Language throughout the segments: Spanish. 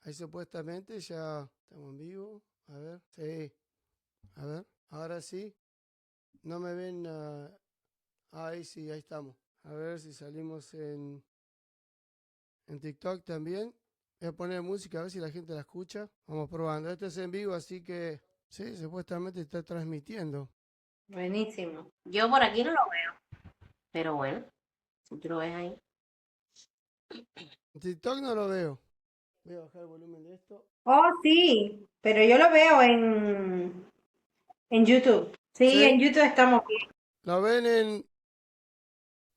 Ahí supuestamente ya estamos en vivo. A ver, sí. A ver, ahora sí. No me ven. Ahí sí, ahí estamos. A ver si salimos en TikTok también. Voy a poner música a ver si la gente la escucha. Vamos probando. Esto es en vivo, así que sí, supuestamente está transmitiendo. Buenísimo. Yo por aquí no lo veo, pero bueno, si tú lo ves ahí. En TikTok no lo veo. Voy a bajar el volumen de esto. Oh, sí, pero yo lo veo en YouTube. Sí, Sí, en YouTube estamos bien. lo ven en.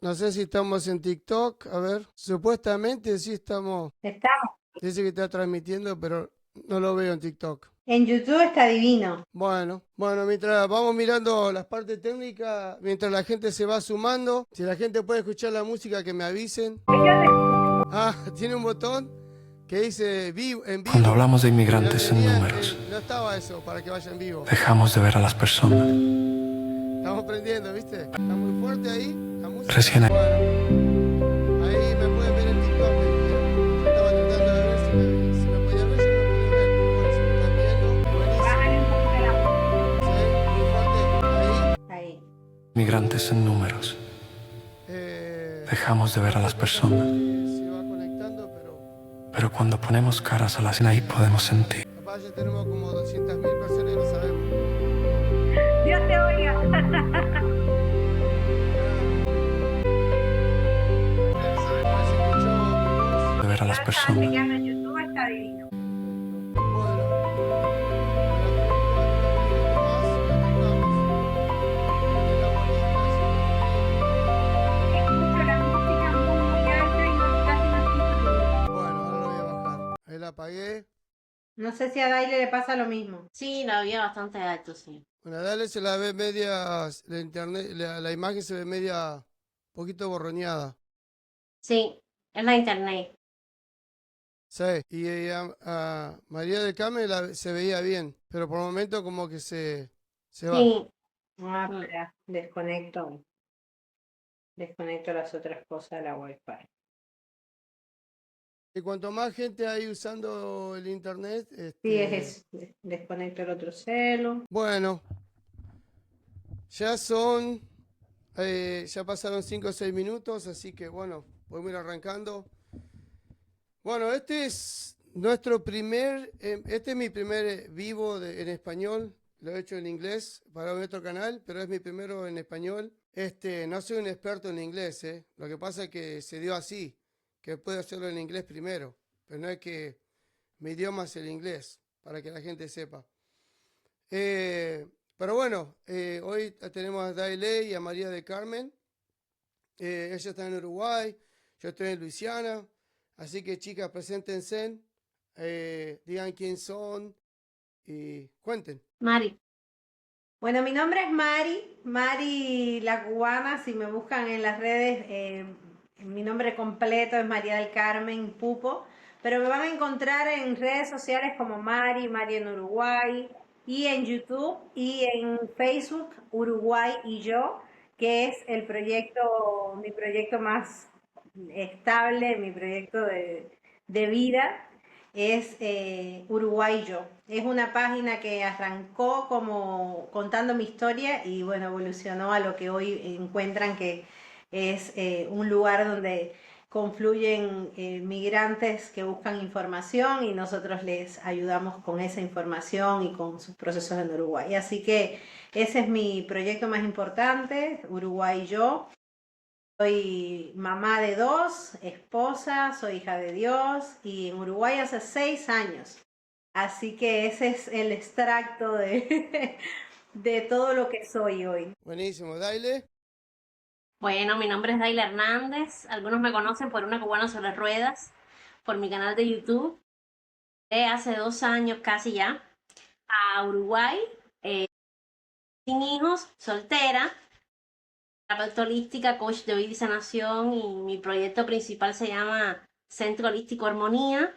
No sé si estamos en TikTok. A ver, supuestamente sí estamos. Estamos. Dice que está transmitiendo, pero no lo veo en TikTok. En YouTube está divino. Bueno, mientras vamos mirando las partes técnicas, mientras la gente se va sumando, si la gente puede escuchar la música, que me avisen. Ah, tiene un botón que dice vivo, en vivo. Cuando hablamos de Y inmigrantes en números, no estaba eso para que vaya en vivo. dejamos de ver a las personas. Estamos prendiendo, ¿viste? Está muy fuerte ahí la música. Recién Bueno, ahí me pueden ver en TikTok. Yo estaba tratando de ver si me podía ver, si me podía ver. Pero bueno, si me están viendo, buenísimo. Bájale un poco de la voz. Sí, muy fuerte. Ahí. Ahí. inmigrantes en números, dejamos de ver a las personas. Se va conectando, Pero cuando ponemos caras a la escena, ahí podemos sentir. capaz ya tenemos como 200.000 personas y no sabemos. Dios te oiga. Ya se escuchó mi voz. De ver a las Ya está personas. chequeando en YouTube, está divino. Bueno, Escucho la música muy alta y casi no escucho nada. bueno, ahora lo voy a bajar. Ahí la apagué. No sé si a Daile le pasa lo mismo. Sí, la veía bastante alto, sí. Bueno, dale, se la ve media, la internet, la imagen se ve media, poquito borroneada. Sí, es la internet. Sí, y a María del Carmen se veía bien, pero por el momento como que se va. Sí. Ah, espera, desconecto las otras cosas de la Wi-Fi. Y cuanto más gente hay usando el internet, Sí, es eso. Desconecto el otro celo. bueno, ya ya pasaron 5 o 6 minutos, así que bueno, podemos ir arrancando. Bueno, este es este es mi primer vivo en español. Lo he hecho en inglés para nuestro canal, pero es mi primero en español. No soy un experto en inglés, ¿eh? Lo que pasa es que se dio así, que puedo hacerlo en inglés primero, pero no es que mi idioma es el inglés, para que la gente sepa. Pero bueno, hoy tenemos a Daile y a María de Carmen. Ella está en Uruguay, yo estoy en Luisiana. Así que chicas, preséntense, digan quién son y cuenten. Mari. Bueno, mi nombre es Mari la cubana. Si me buscan en las redes, mi nombre completo es María del Carmen Pupo, pero me van a encontrar en redes sociales como Mari en Uruguay, y en YouTube y en Facebook, Uruguay y yo, que es mi proyecto más estable, mi proyecto de vida. Es Uruguay Yo. Es una página que arrancó como contando mi historia y bueno, evolucionó a lo que hoy encuentran que es un lugar donde confluyen migrantes que buscan información y nosotros les ayudamos con esa información y con sus procesos en Uruguay. Así que ese es mi proyecto más importante, Uruguay Yo. Soy mamá de 2, esposa, soy hija de Dios y en Uruguay hace 6 años. Así que ese es el extracto de todo lo que soy hoy. Buenísimo, Daile. Bueno, mi nombre es Daila Hernández. Algunos me conocen por Una Cubana sobre Ruedas, por mi canal de YouTube. Hace 2 años casi ya a Uruguay, sin hijos, soltera, terapeuta holística, coach de vida y sanación, y mi proyecto principal se llama Centro Holístico Armonía,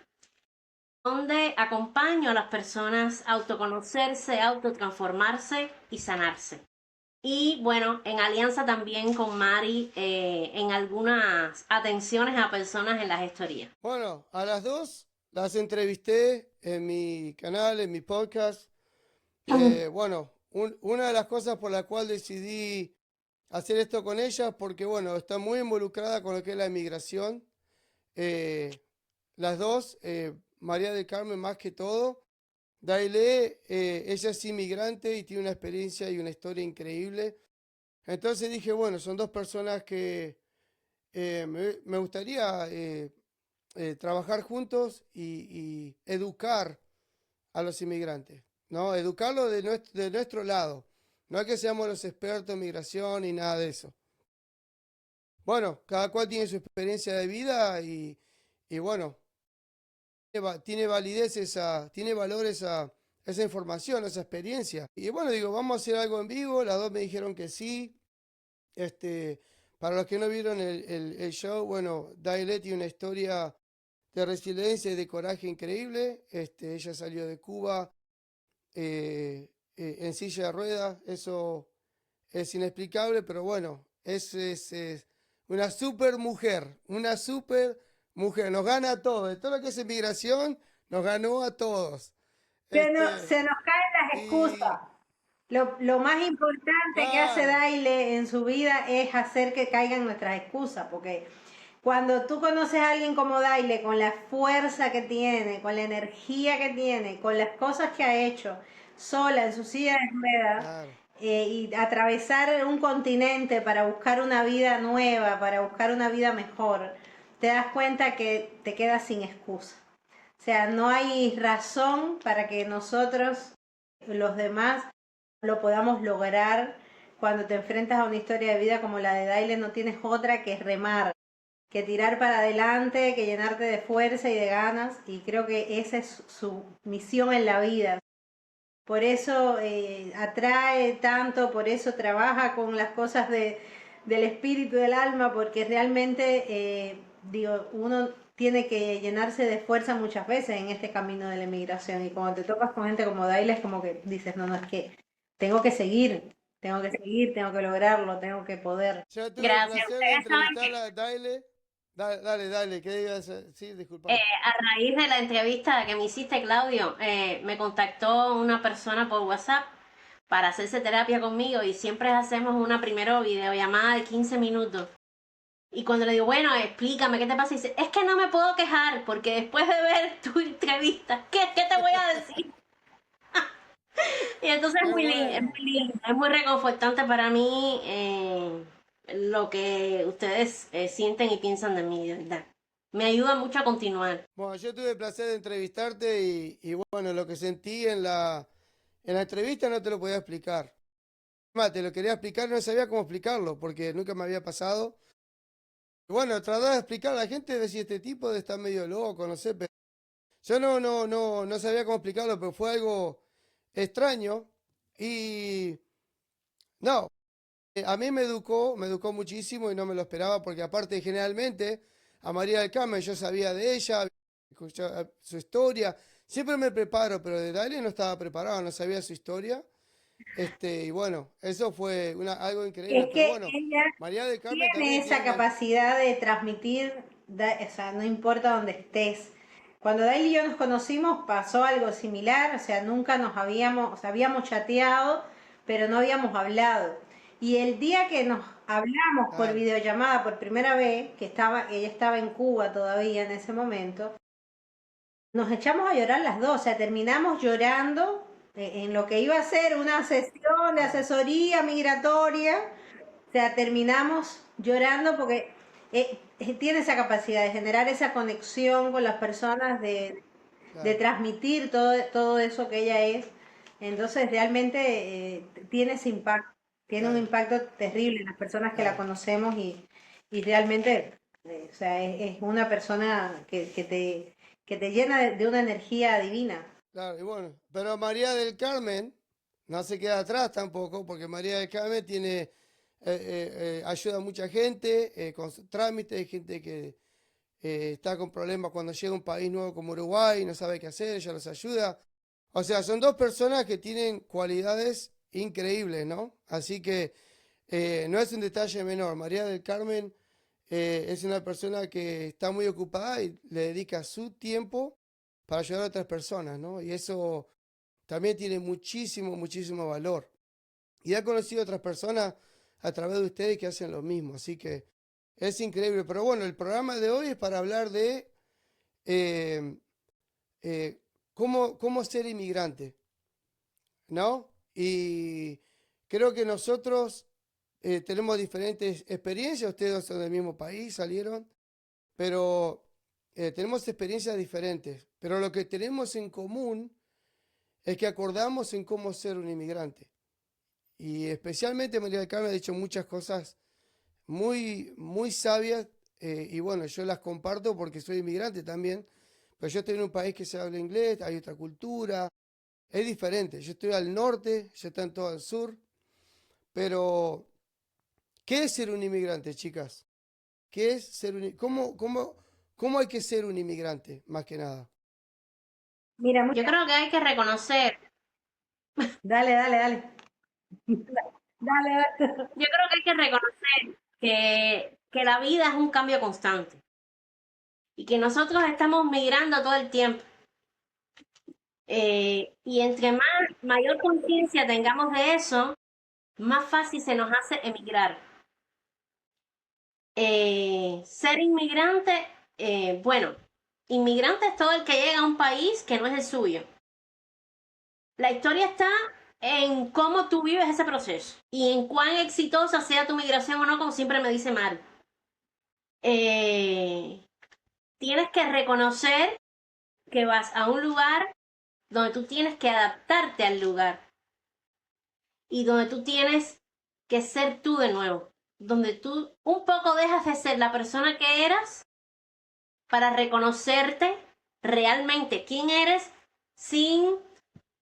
donde acompaño a las personas a autoconocerse, autotransformarse y sanarse. Y bueno, en alianza también con Mari en algunas atenciones a personas en la gestoría. Bueno, a las dos las entrevisté en mi canal, en mi podcast. Bueno, una de las cosas por la cual decidí hacer esto con ellas, porque bueno, está muy involucrada con lo que es la inmigración. Eh, las dos, María del Carmen más que todo. Dailé, ella es inmigrante y tiene una experiencia y una historia increíble. Entonces dije, bueno, son dos personas que me gustaría trabajar juntos y educar a los inmigrantes, ¿no? Educarlos de nuestro lado. No es que seamos los expertos en migración ni nada de eso. Bueno, cada cual tiene su experiencia de vida y bueno, tiene validez tiene valor esa información, esa experiencia. Y bueno, digo, vamos a hacer algo en vivo. Las dos me dijeron que sí. Este, para los que no vieron el show, bueno, Dailé tiene una historia de resiliencia y de coraje increíble. Ella salió de Cuba en silla de ruedas. Eso es inexplicable, pero bueno, es una super mujer, una super mujer. Nos gana a todos. De todo lo que es inmigración, nos ganó a todos. Se nos caen las Y excusas. Lo más importante que hace claro, Daile en su vida es hacer que caigan nuestras excusas, porque cuando tú conoces a alguien como Daile, con la fuerza que tiene, con la energía que tiene, con las cosas que ha hecho sola en su silla de ruedas, claro. y atravesar un continente para buscar una vida nueva, para buscar una vida mejor, te das cuenta que te quedas sin excusa. O sea, no hay razón para que nosotros, los demás, lo podamos lograr. Cuando te enfrentas a una historia de vida como la de Daile, no tienes otra que remar, que tirar para adelante, que llenarte de fuerza y de ganas, y creo que esa es su misión en la vida. Por eso atrae tanto, por eso trabaja con las cosas del espíritu, del alma, porque realmente, digo, uno tiene que llenarse de fuerza muchas veces en este camino de la emigración, y cuando te tocas con gente como Daila es como que dices, no, no, es que tengo que seguir, tengo que seguir, tengo que lograrlo, tengo que poder. Ya tuve el Gracias. placer de Ustedes saben que entrevistarla a Daile. Dale, ¿qué ibas a decir? Sí, disculpa. a raíz de la entrevista que me hiciste, Claudio, me contactó una persona por WhatsApp para hacerse terapia conmigo y siempre hacemos una primera videollamada de 15 minutos. Y cuando le digo, bueno, explícame qué te pasa, dice, es que no me puedo quejar porque después de ver tu entrevista, ¿qué te voy a decir? Y entonces Qué es bueno. muy lindo, es muy reconfortante para mí lo que ustedes sienten y piensan de mí, de verdad. Me ayuda mucho a continuar. Bueno, yo tuve el placer de entrevistarte y bueno, lo que sentí en la entrevista no te lo podía explicar. Más, te lo quería explicar, no sabía cómo explicarlo, porque nunca me había pasado. Y bueno, tratar de explicar a la gente, decir, este tipo de estar medio loco, no sé, pero yo no sabía cómo explicarlo, pero fue algo extraño. Y no, a mí me educó muchísimo y no me lo esperaba, porque aparte generalmente a María del Carmen yo sabía de ella, escuchaba su historia, siempre me preparo, pero de Dalia no estaba preparado, no sabía su historia. Y bueno, eso fue algo increíble, Es pero que bueno, ella María del Carmen tiene también tiene esa una... capacidad de transmitir, o sea, no importa dónde estés. Cuando Dail y yo nos conocimos pasó algo similar, o sea, nunca nos habíamos, o sea, habíamos chateado, pero no habíamos hablado. Y el día que nos hablamos por Claro, videollamada por primera vez, ella estaba en Cuba todavía en ese momento, nos echamos a llorar las dos, o sea, terminamos llorando en lo que iba a ser una sesión de claro, asesoría migratoria. O sea, terminamos llorando porque tiene esa capacidad de generar esa conexión con las personas, de claro, transmitir todo eso que ella es. Entonces, realmente tiene ese impacto, tiene un claro, impacto terrible en las personas que la claro, conocemos, y realmente, o sea, es una persona que te llena de una energía divina. claro. Y bueno, pero María del Carmen no se queda atrás tampoco, porque María del Carmen ayuda a mucha gente con su trámite, hay gente que está con problemas cuando llega a un país nuevo como Uruguay, no sabe qué hacer, ella los ayuda. O sea, son dos personas que tienen cualidades increíbles, ¿no? Así que no es un detalle menor. María del Carmen es una persona que está muy ocupada y le dedica su tiempo para ayudar a otras personas, ¿no? Y eso también tiene muchísimo, muchísimo valor. Y he conocido a otras personas a través de ustedes que hacen lo mismo, así que es increíble. Pero bueno, el programa de hoy es para hablar de eh, cómo ser inmigrante, ¿no? Y creo que nosotros tenemos diferentes experiencias, ustedes son del mismo país, salieron, pero tenemos experiencias diferentes. Pero lo que tenemos en común es que acordamos en cómo ser un inmigrante. Y especialmente María del Carmen ha dicho muchas cosas muy, muy sabias, y bueno, yo las comparto porque soy inmigrante también, pero yo estoy en un país que se habla inglés, hay otra cultura, es diferente. Yo estoy al norte, ya están todos al sur, pero ¿qué es ser un inmigrante, chicas? ¿Qué es ser un cómo hay que ser un inmigrante, más que nada? Mira, Yo creo que hay que reconocer, dale, dale, dale. Dale, dale. yo creo que hay que reconocer que la vida es un cambio constante y que nosotros estamos migrando todo el tiempo. Y entre mayor conciencia tengamos de eso, más fácil se nos hace emigrar. Ser inmigrante, bueno, inmigrante es todo el que llega a un país que no es el suyo. La historia está en cómo tú vives ese proceso y en cuán exitosa sea tu migración o no, como siempre me dice Mar. Tienes que reconocer que vas a un lugar donde tú tienes que adaptarte al lugar y donde tú tienes que ser tú de nuevo, donde tú un poco dejas de ser la persona que eras para reconocerte realmente quién eres sin,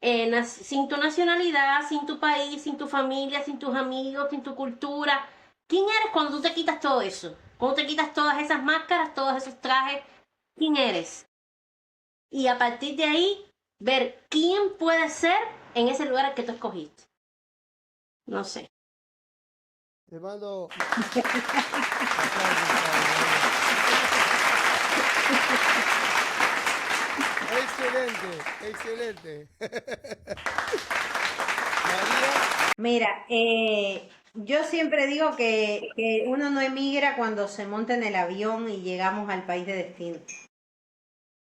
sin tu nacionalidad, sin tu país, sin tu familia, sin tus amigos, sin tu cultura. ¿Quién eres cuando tú te quitas todo eso? Cuando te quitas todas esas máscaras, todos esos trajes, ¿quién eres? Y a partir de ahí, ver quién puede ser en ese lugar al que tú escogiste. No sé. Te mando excelente, excelente. María, Mira, yo siempre digo que uno no emigra cuando se monta en el avión y llegamos al país de destino.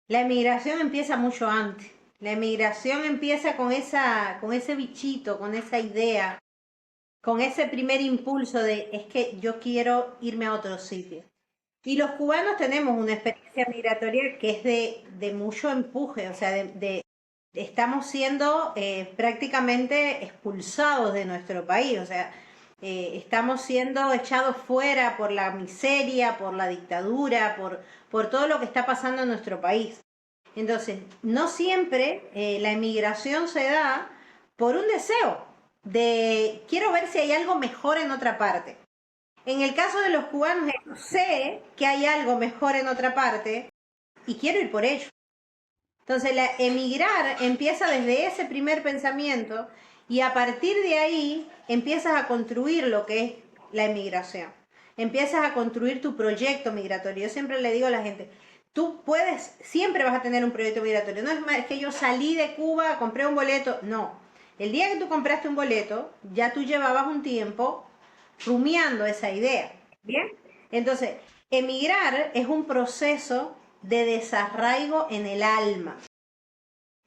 La emigración empieza mucho antes. La emigración empieza con ese bichito, con esa idea, con ese primer impulso de es que yo quiero irme a otro sitio. Y los cubanos tenemos una experiencia migratoria que es de mucho empuje, o sea, estamos siendo prácticamente expulsados de nuestro país, o sea, estamos siendo echados fuera por la miseria, por la dictadura, por todo lo que está pasando en nuestro país. Entonces, no siempre la emigración se da por un deseo de quiero ver si hay algo mejor en otra parte. En el caso de los cubanos, sé que hay algo mejor en otra parte y quiero ir por ello. Entonces, emigrar empieza desde ese primer pensamiento y a partir de ahí empiezas a construir lo que es la emigración. Empiezas a construir tu proyecto migratorio. Yo siempre le digo a la gente, tú puedes, siempre vas a tener un proyecto migratorio. No es más, es que yo salí de Cuba, compré un boleto. No. El día que tú compraste un boleto, ya tú llevabas un tiempo rumiando esa idea. ¿Bien? Entonces, emigrar es un proceso de desarraigo en el alma.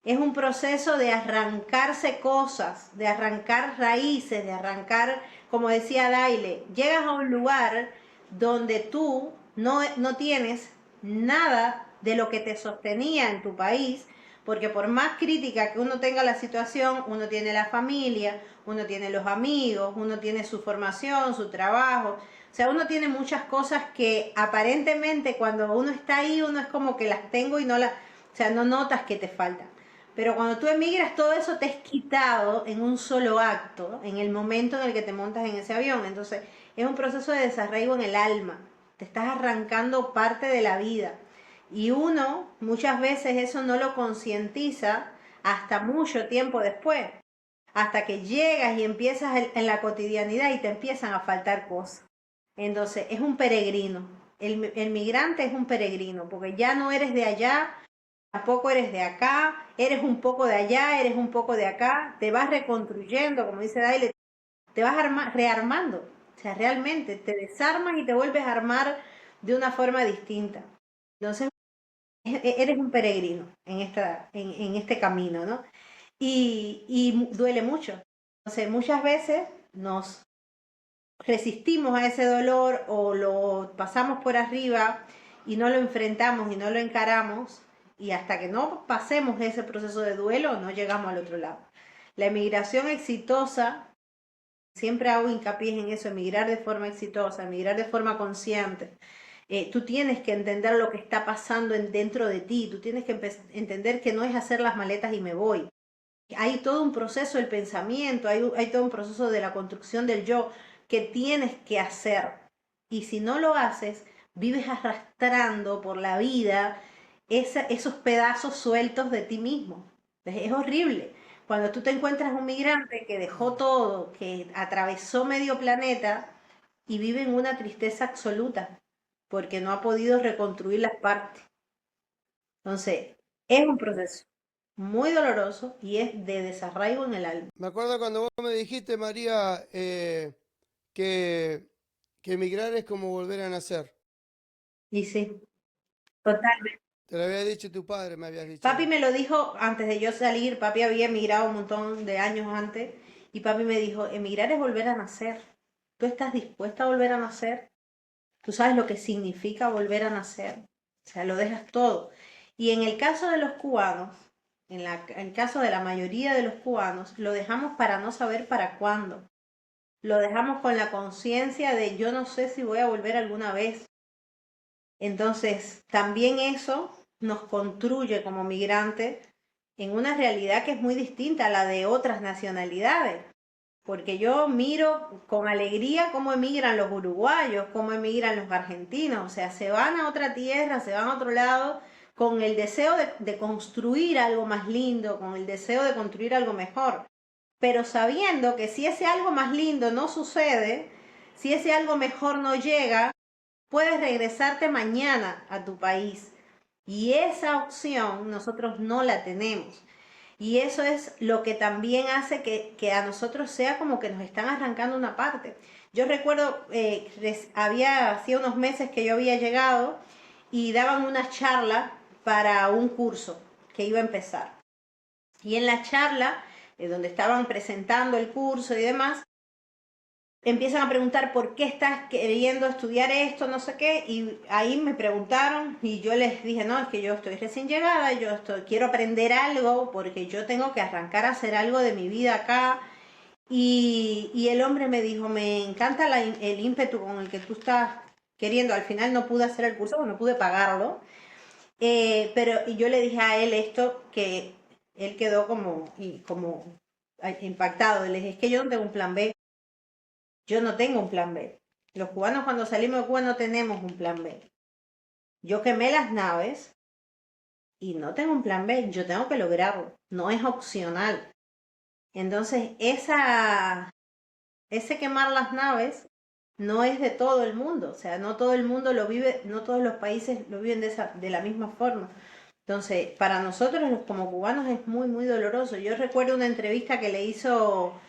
Es un proceso de arrancarse cosas, de arrancar raíces, de arrancar, como decía Daile, llegas a un lugar donde tú no tienes nada de lo que te sostenía en tu país, porque por más crítica que uno tenga la situación, uno tiene la familia, uno tiene los amigos, uno tiene su formación, su trabajo, o sea, uno tiene muchas cosas que aparentemente cuando uno está ahí, uno es como que las tengo y o sea, no notas que te faltan. Pero cuando tú emigras, todo eso te es quitado en un solo acto, en el momento en el que te montas en ese avión. Entonces, es un proceso de desarraigo en el alma. Te estás arrancando parte de la vida. Y uno, muchas veces eso no lo concientiza hasta mucho tiempo después. Hasta que llegas y empiezas en la cotidianidad y te empiezan a faltar cosas. Entonces, es un peregrino. El migrante es un peregrino, porque ya no eres de allá, tampoco eres de acá, eres un poco de allá, eres un poco de acá, te vas reconstruyendo, como dice Daile, te vas rearmando. O sea, realmente te desarmas y te vuelves a armar de una forma distinta. Entonces, eres un peregrino en este camino, ¿no? Y duele mucho. Entonces, muchas veces nos resistimos a ese dolor o lo pasamos por arriba y no lo enfrentamos y no lo encaramos, y hasta que no pasemos ese proceso de duelo no llegamos al otro lado. La emigración exitosa, siempre hago hincapié en eso, emigrar de forma exitosa, emigrar de forma consciente. Tú tienes que entender lo que está pasando dentro de ti, tú tienes que entender que no es hacer las maletas y me voy. Hay todo un proceso del pensamiento, hay todo un proceso de la construcción del yo que tienes que hacer. Y si no lo haces, vives arrastrando por la vida esos pedazos sueltos de ti mismo. Es horrible. Cuando tú te encuentras un migrante que dejó todo, que atravesó medio planeta y vive en una tristeza absoluta, porque no ha podido reconstruir las partes. Entonces, es un proceso muy doloroso y es de desarraigo en el alma. Me acuerdo cuando vos me dijiste, María, que, que emigrar es como volver a nacer. Y sí, totalmente. Te lo había dicho tu padre, me habías dicho. Papi me lo dijo antes de yo salir, papi había emigrado un montón de años antes y papi me dijo, emigrar es volver a nacer. ¿Tú estás dispuesta a volver a nacer? ¿Tú sabes lo que significa volver a nacer? O sea, lo dejas todo. Y en el caso de los cubanos, en el caso de la mayoría de los cubanos, lo dejamos para no saber para cuándo. Lo dejamos con la conciencia de yo no sé si voy a volver alguna vez. Entonces, también eso nos construye como migrantes en una realidad que es muy distinta a la de otras nacionalidades. Porque yo miro con alegría cómo emigran los uruguayos, cómo emigran los argentinos. O sea, se van a otra tierra, se van a otro lado con el deseo de construir algo más lindo, con el deseo de construir algo mejor. Pero sabiendo que si ese algo más lindo no sucede, si ese algo mejor no llega, puedes regresarte mañana a tu país. Y esa opción nosotros no la tenemos. Y eso es lo que también hace que a nosotros sea como que nos están arrancando una parte. Yo recuerdo, hacía unos meses que yo había llegado y daban una charla para un curso que iba a empezar. Y en la charla, donde estaban presentando el curso y demás, empiezan a preguntar por qué estás queriendo estudiar esto, no sé qué, y ahí me preguntaron y yo les dije, no, es que yo estoy recién llegada, quiero aprender algo porque yo tengo que arrancar a hacer algo de mi vida acá. Y el hombre me dijo, me encanta el ímpetu con el que tú estás queriendo. Al final no pude hacer el curso, no pude pagarlo, pero yo le dije a él esto que él quedó como impactado. Le dije, es que yo no tengo un plan B. Yo no tengo un plan B. Los cubanos cuando salimos de Cuba no tenemos un plan B. Yo quemé las naves y no tengo un plan B. Yo tengo que lograrlo. No es opcional. Entonces, ese quemar las naves no es de todo el mundo. O sea, no todo el mundo lo vive, no todos los países lo viven de la misma forma. Entonces, para nosotros como cubanos es muy, muy doloroso. Yo recuerdo una entrevista que le hizo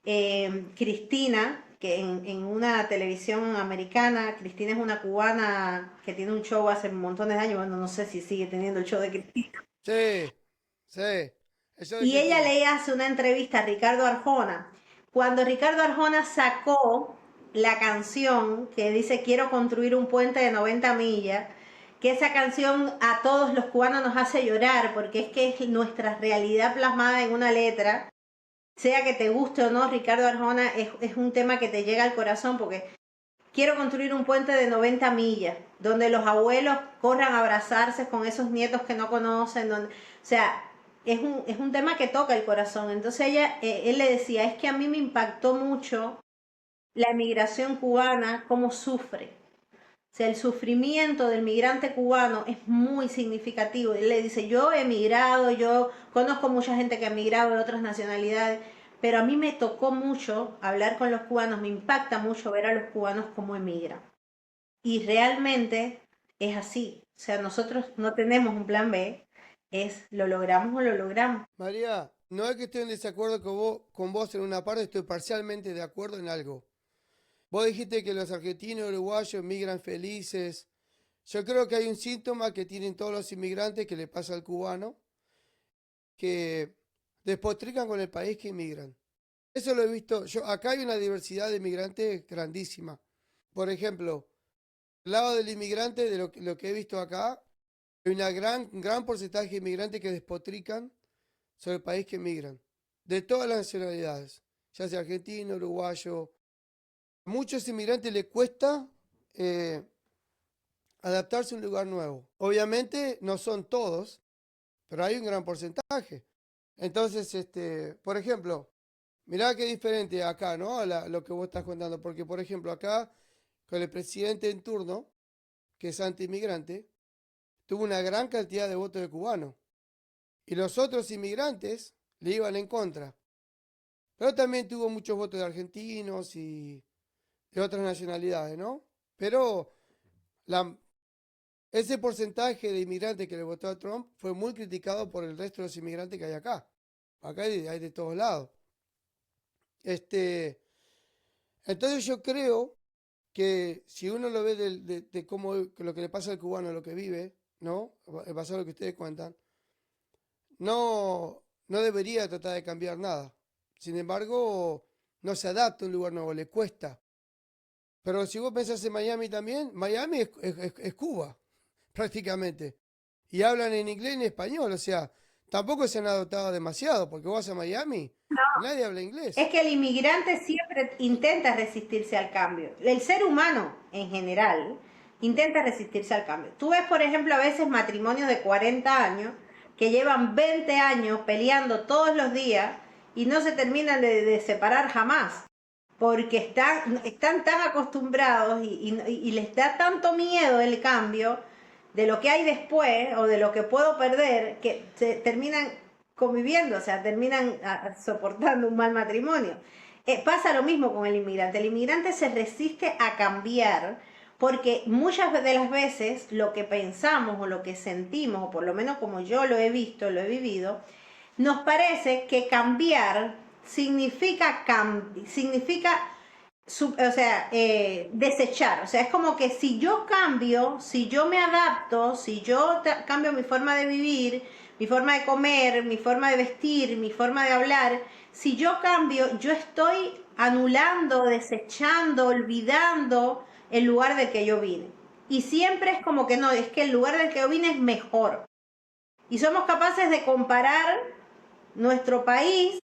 Cristina, que en una televisión americana. Cristina es una cubana que tiene un show hace montones de años, bueno, no sé si sigue teniendo el show de Cristina. Sí, sí. Eso de Y ella Cristina. le hace una entrevista a Ricardo Arjona. Cuando Ricardo Arjona sacó la canción que dice quiero construir un puente de 90 millas, que esa canción a todos los cubanos nos hace llorar, porque es que es nuestra realidad plasmada en una letra. Sea que te guste o no, Ricardo Arjona es un tema que te llega al corazón porque quiero construir un puente de 90 millas, donde los abuelos corran a abrazarse con esos nietos que no conocen, o sea, es un tema que toca el corazón. Entonces él le decía, es que a mí me impactó mucho la emigración cubana, cómo sufre. O sea, el sufrimiento del migrante cubano es muy significativo. Él le dice, yo he emigrado, yo conozco mucha gente que ha emigrado de otras nacionalidades, pero a mí me tocó mucho hablar con los cubanos, me impacta mucho ver a los cubanos cómo emigran. Y realmente es así. O sea, nosotros no tenemos un plan B, es lo logramos o lo logramos. María, no es que estoy en desacuerdo con vos en una parte, estoy parcialmente de acuerdo en algo. Vos dijiste que los argentinos y uruguayos migran felices. Yo creo que hay un síntoma que tienen todos los inmigrantes que le pasa al cubano, que despotrican con el país que inmigran. Eso lo he visto. Acá hay una diversidad de inmigrantes grandísima. Por ejemplo, al lado del inmigrante, de lo que he visto acá, hay un gran porcentaje de inmigrantes que despotrican sobre el país que emigran, de todas las nacionalidades, ya sea argentino, uruguayo. A muchos inmigrantes les cuesta adaptarse a un lugar nuevo. Obviamente no son todos, pero hay un gran porcentaje. Entonces, por ejemplo, mirá qué diferente acá, ¿no? Lo que vos estás contando, porque por ejemplo acá, con el presidente en turno, que es anti-inmigrante, tuvo una gran cantidad de votos de cubanos. Y los otros inmigrantes le iban en contra. Pero también tuvo muchos votos de argentinos y de otras nacionalidades, ¿no? Pero ese porcentaje de inmigrantes que le votó a Trump fue muy criticado por el resto de los inmigrantes que hay acá. Acá hay de todos lados. Entonces yo creo que si uno lo ve de cómo lo que le pasa al cubano, lo que vive, ¿no? Basado en lo que ustedes cuentan, no debería tratar de cambiar nada. Sin embargo, no se adapta a un lugar nuevo, le cuesta. Pero si vos pensás en Miami también, Miami es Cuba, prácticamente. Y hablan en inglés y en español, o sea, tampoco se han adoptado demasiado, porque vos vas a Miami, nadie habla inglés. Es que el inmigrante siempre intenta resistirse al cambio. El ser humano en general intenta resistirse al cambio. Tú ves, por ejemplo, a veces matrimonios de 40 años que llevan 20 años peleando todos los días y no se terminan de separar jamás, porque están tan acostumbrados y les da tanto miedo el cambio de lo que hay después o de lo que puedo perder, que se terminan conviviendo, o sea, terminan soportando un mal matrimonio. Pasa lo mismo con el inmigrante. El inmigrante se resiste a cambiar porque muchas de las veces lo que pensamos o lo que sentimos, o por lo menos como yo lo he visto, lo he vivido, nos parece que cambiar significa desechar. O sea, es como que si yo cambio, si yo me adapto, si yo cambio mi forma de vivir, mi forma de comer, mi forma de vestir, mi forma de hablar, si yo cambio, yo estoy anulando, desechando, olvidando el lugar del que yo vine. Y siempre es como que no, es que el lugar del que yo vine es mejor. Y somos capaces de comparar nuestro país,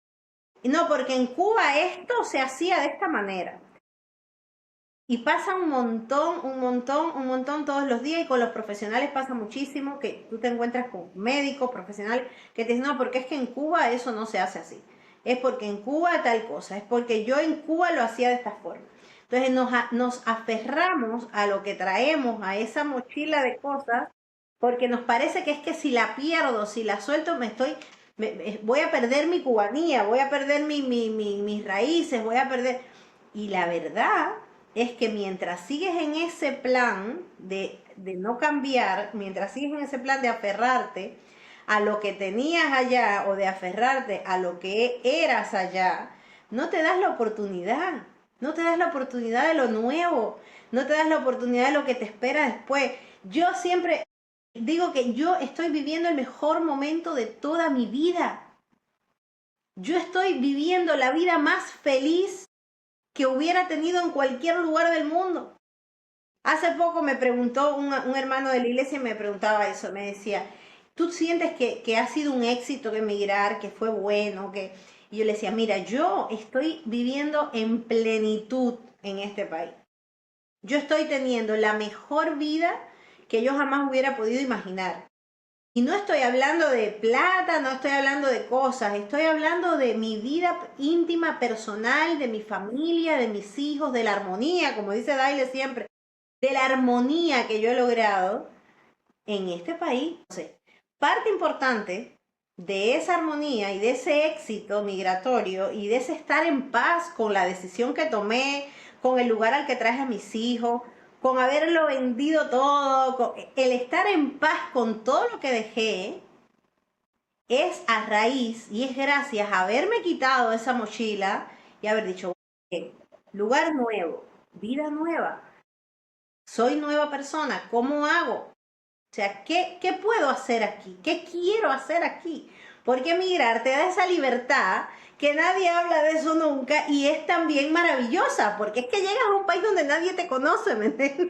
no, porque en Cuba esto se hacía de esta manera. Y pasa un montón todos los días, y con los profesionales pasa muchísimo, que tú te encuentras con médicos, profesionales, que te dicen, no, porque es que en Cuba eso no se hace así. Es porque en Cuba tal cosa, es porque yo en Cuba lo hacía de esta forma. Entonces nos aferramos a lo que traemos, a esa mochila de cosas, porque nos parece que es que si la pierdo, si la suelto, voy a perder mi cubanía, voy a perder mis raíces, voy a perder... Y la verdad es que mientras sigues en ese plan de no cambiar, mientras sigues en ese plan de aferrarte a lo que tenías allá o de aferrarte a lo que eras allá, no te das la oportunidad, no te das la oportunidad de lo nuevo, no te das la oportunidad de lo que te espera después. Yo siempre digo que yo estoy viviendo el mejor momento de toda mi vida. Yo estoy viviendo la vida más feliz que hubiera tenido en cualquier lugar del mundo. Hace poco me preguntó un hermano de la iglesia, me preguntaba eso, me decía, ¿tú sientes que ha sido un éxito que emigrar, que fue bueno? Y yo le decía, mira, yo estoy viviendo en plenitud en este país. Yo estoy teniendo la mejor vida que yo jamás hubiera podido imaginar. Y no estoy hablando de plata, no estoy hablando de cosas, estoy hablando de mi vida íntima, personal, de mi familia, de mis hijos, de la armonía, como dice Daile siempre, de la armonía que yo he logrado en este país. Entonces, parte importante de esa armonía y de ese éxito migratorio y de ese estar en paz con la decisión que tomé, con el lugar al que traje a mis hijos, con haberlo vendido todo, el estar en paz con todo lo que dejé, es a raíz y es gracias a haberme quitado esa mochila y haber dicho, "Ok, lugar nuevo, vida nueva, soy nueva persona, ¿cómo hago? O sea, ¿qué puedo hacer aquí? ¿Qué quiero hacer aquí? Porque emigrar te da esa libertad que nadie habla de eso nunca y es también maravillosa, porque es que llegas a un país donde nadie te conoce, ¿me entiendes?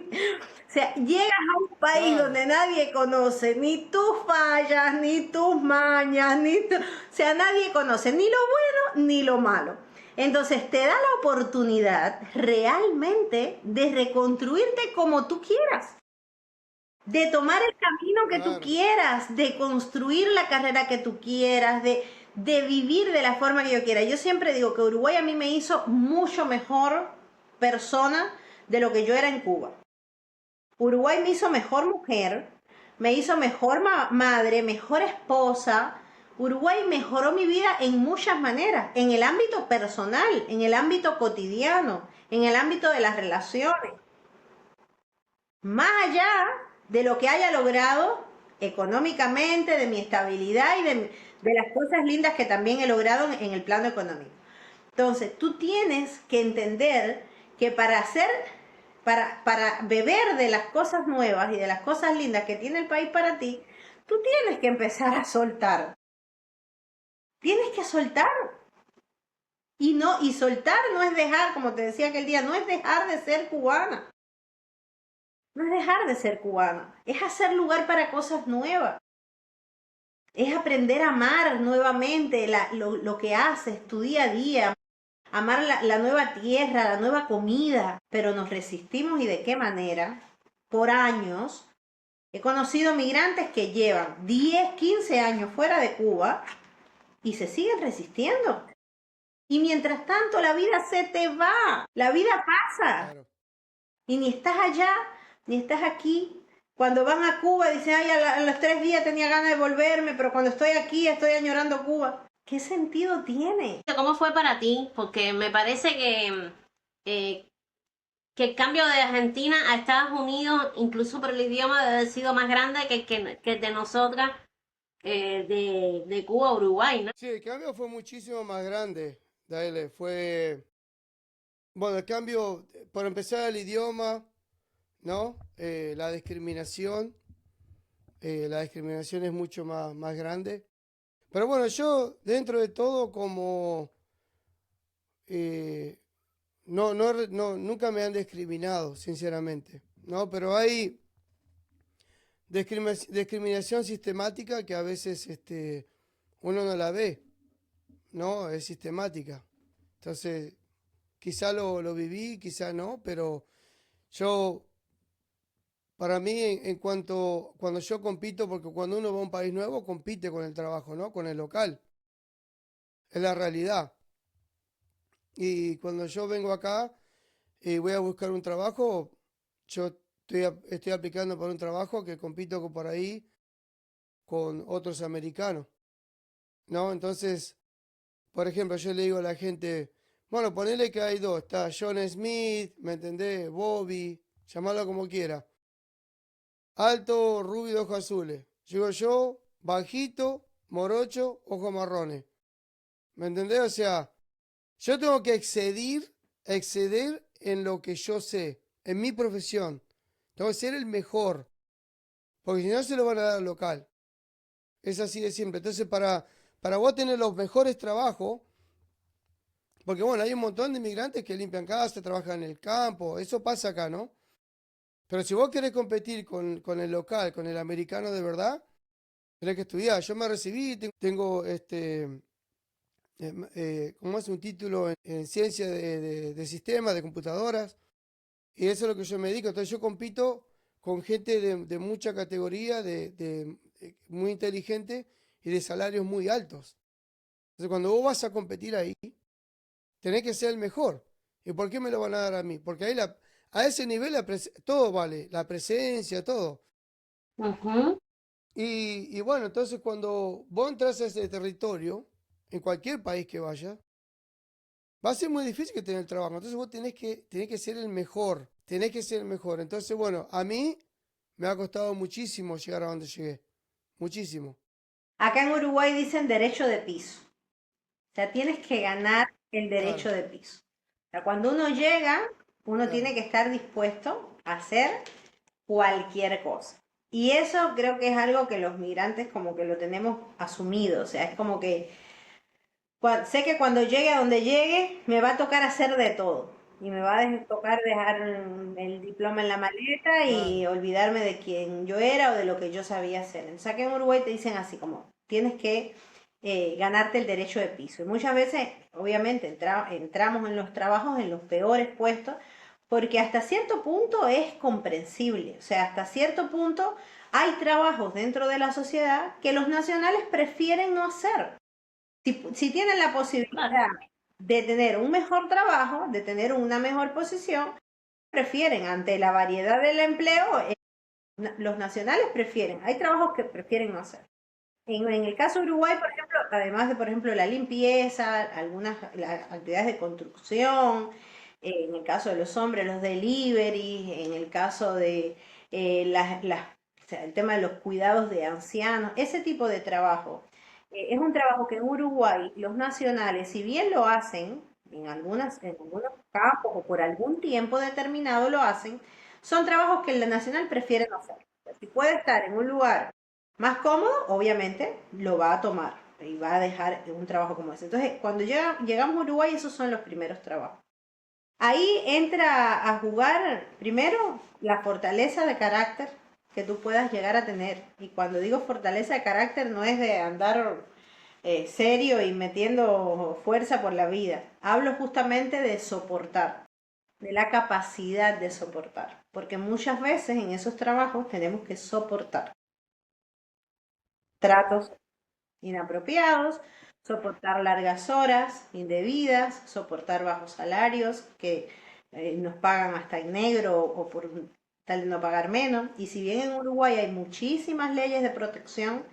O sea, llegas a un país Claro, donde nadie conoce ni tus fallas, ni tus mañas, o sea, nadie conoce ni lo bueno ni lo malo. Entonces te da la oportunidad realmente de reconstruirte como tú quieras, de tomar el camino que tú claro. quieras, de construir la carrera que tú quieras, de vivir de la forma que yo quiera. Yo siempre digo que Uruguay a mí me hizo mucho mejor persona de lo que yo era en Cuba. Uruguay me hizo mejor mujer, me hizo mejor madre, mejor esposa. Uruguay mejoró mi vida en muchas maneras, en el ámbito personal, en el ámbito cotidiano, en el ámbito de las relaciones. Más allá de lo que haya logrado económicamente, de mi estabilidad y de las cosas lindas que también he logrado en el plano económico. Entonces, tú tienes que entender que para beber de las cosas nuevas y de las cosas lindas que tiene el país para ti, tú tienes que empezar a soltar. Tienes que soltar. Y no, y soltar no es dejar, como te decía aquel día, no es dejar de ser cubana. No es dejar de ser cubana, es hacer lugar para cosas nuevas, es aprender a amar nuevamente lo que haces, tu día a día, amar la nueva tierra, la nueva comida, pero nos resistimos y de qué manera. Por años he conocido migrantes que llevan 10, 15 años fuera de Cuba y se siguen resistiendo. Y mientras tanto la vida se te va, la vida pasa. Claro. Y ni estás allá, ni estás aquí. Cuando van a Cuba dicen, ay, a los 3 días tenía ganas de volverme, pero cuando estoy aquí estoy añorando Cuba. ¿Qué sentido tiene? ¿Cómo fue para ti? Porque me parece eh, que el cambio de Argentina a Estados Unidos, incluso por el idioma, debe haber sido más grande que el de nosotras, de Cuba a Uruguay, ¿no? Sí, el cambio fue muchísimo más grande, Daile. Fue, bueno, el cambio, por empezar el idioma, ¿no? La discriminación es mucho más grande. Pero bueno, yo dentro de todo como eh, nunca me han discriminado, sinceramente, ¿no? Pero hay discriminación sistemática que a veces uno no la ve, ¿no? Es sistemática. Entonces, quizá lo viví, quizá no, pero yo, para mí, en cuanto, cuando yo compito, porque cuando uno va a un país nuevo, compite con el trabajo, ¿no? Con el local, es la realidad. Y cuando yo vengo acá y voy a buscar un trabajo, yo estoy aplicando por un trabajo que compito por ahí con otros americanos, ¿no? Entonces, por ejemplo, yo le digo a la gente, bueno, ponele que hay dos, está John Smith, ¿me entendés? Bobby, llamarlo como quiera. Alto, rubio, de ojos azules. Llego yo, bajito, morocho, ojos marrones. ¿Me entendés? O sea, yo tengo que exceder en lo que yo sé, en mi profesión. Tengo que ser el mejor, porque si no se lo van a dar al local. Es así de simple. Entonces, para vos tener los mejores trabajos, porque bueno, hay un montón de inmigrantes que limpian casa, trabajan en el campo, eso pasa acá, ¿no? Pero si vos querés competir con el local, con el americano de verdad, tenés que estudiar. Yo me recibí, tengo ¿cómo es? Un título en ciencia de sistemas, de computadoras, y eso es lo que yo me dedico. Entonces yo compito con gente de mucha categoría, muy inteligente y de salarios muy altos. Entonces cuando vos vas a competir ahí, tenés que ser el mejor. ¿Y por qué me lo van a dar a mí? Porque ahí a ese nivel todo vale, la presencia, todo. Ujú. Y bueno, entonces cuando vos entras a ese territorio, en cualquier país que vayas, va a ser muy difícil que tener trabajo. Entonces vos tenés que ser el mejor. Tenés que ser el mejor. Entonces, bueno, a mí me ha costado muchísimo llegar a donde llegué. Muchísimo. Acá en Uruguay dicen derecho de piso. O sea, tienes que ganar el Claro, derecho de piso. O sea, cuando uno llega, uno claro. tiene que estar dispuesto a hacer cualquier cosa. Y eso creo que es algo que los migrantes como que lo tenemos asumido. O sea, es como que sé que cuando llegue a donde llegue, me va a tocar hacer de todo. Y me va a tocar dejar el diploma en la maleta y Claro, olvidarme de quién yo era o de lo que yo sabía hacer. Entonces, aquí en Uruguay te dicen así como, tienes que ganarte el derecho de piso. Y muchas veces, obviamente, entramos en los trabajos en los peores puestos, porque hasta cierto punto es comprensible. O sea, hasta cierto punto hay trabajos dentro de la sociedad que los nacionales prefieren no hacer. Si tienen la Claro, posibilidad de tener un mejor trabajo, de tener una mejor posición, prefieren, ante la variedad del empleo, los nacionales prefieren. Hay trabajos que prefieren no hacer. En el caso de Uruguay, por ejemplo, además de, por ejemplo, la limpieza, algunas actividades de construcción, en el caso de los hombres, los deliveries, en el caso de o sea, el tema de los cuidados de ancianos, ese tipo de trabajo. Es un trabajo que en Uruguay los nacionales, si bien lo hacen, en algunos campos o por algún tiempo determinado lo hacen, son trabajos que el nacional prefiere no hacer. Si puede estar en un lugar más cómodo, obviamente, lo va a tomar y va a dejar un trabajo como ese. Entonces, cuando llegamos a Uruguay, esos son los primeros trabajos. Ahí entra a jugar primero la fortaleza de carácter que tú puedas llegar a tener. Y cuando digo fortaleza de carácter, no es de andar serio y metiendo fuerza por la vida. Hablo justamente de soportar, de la capacidad de soportar. Porque muchas veces en esos trabajos tenemos que soportar tratos inapropiados, soportar largas horas indebidas, soportar bajos salarios que nos pagan hasta en negro o por tal de no pagar menos. Y si bien en Uruguay hay muchísimas leyes de protección,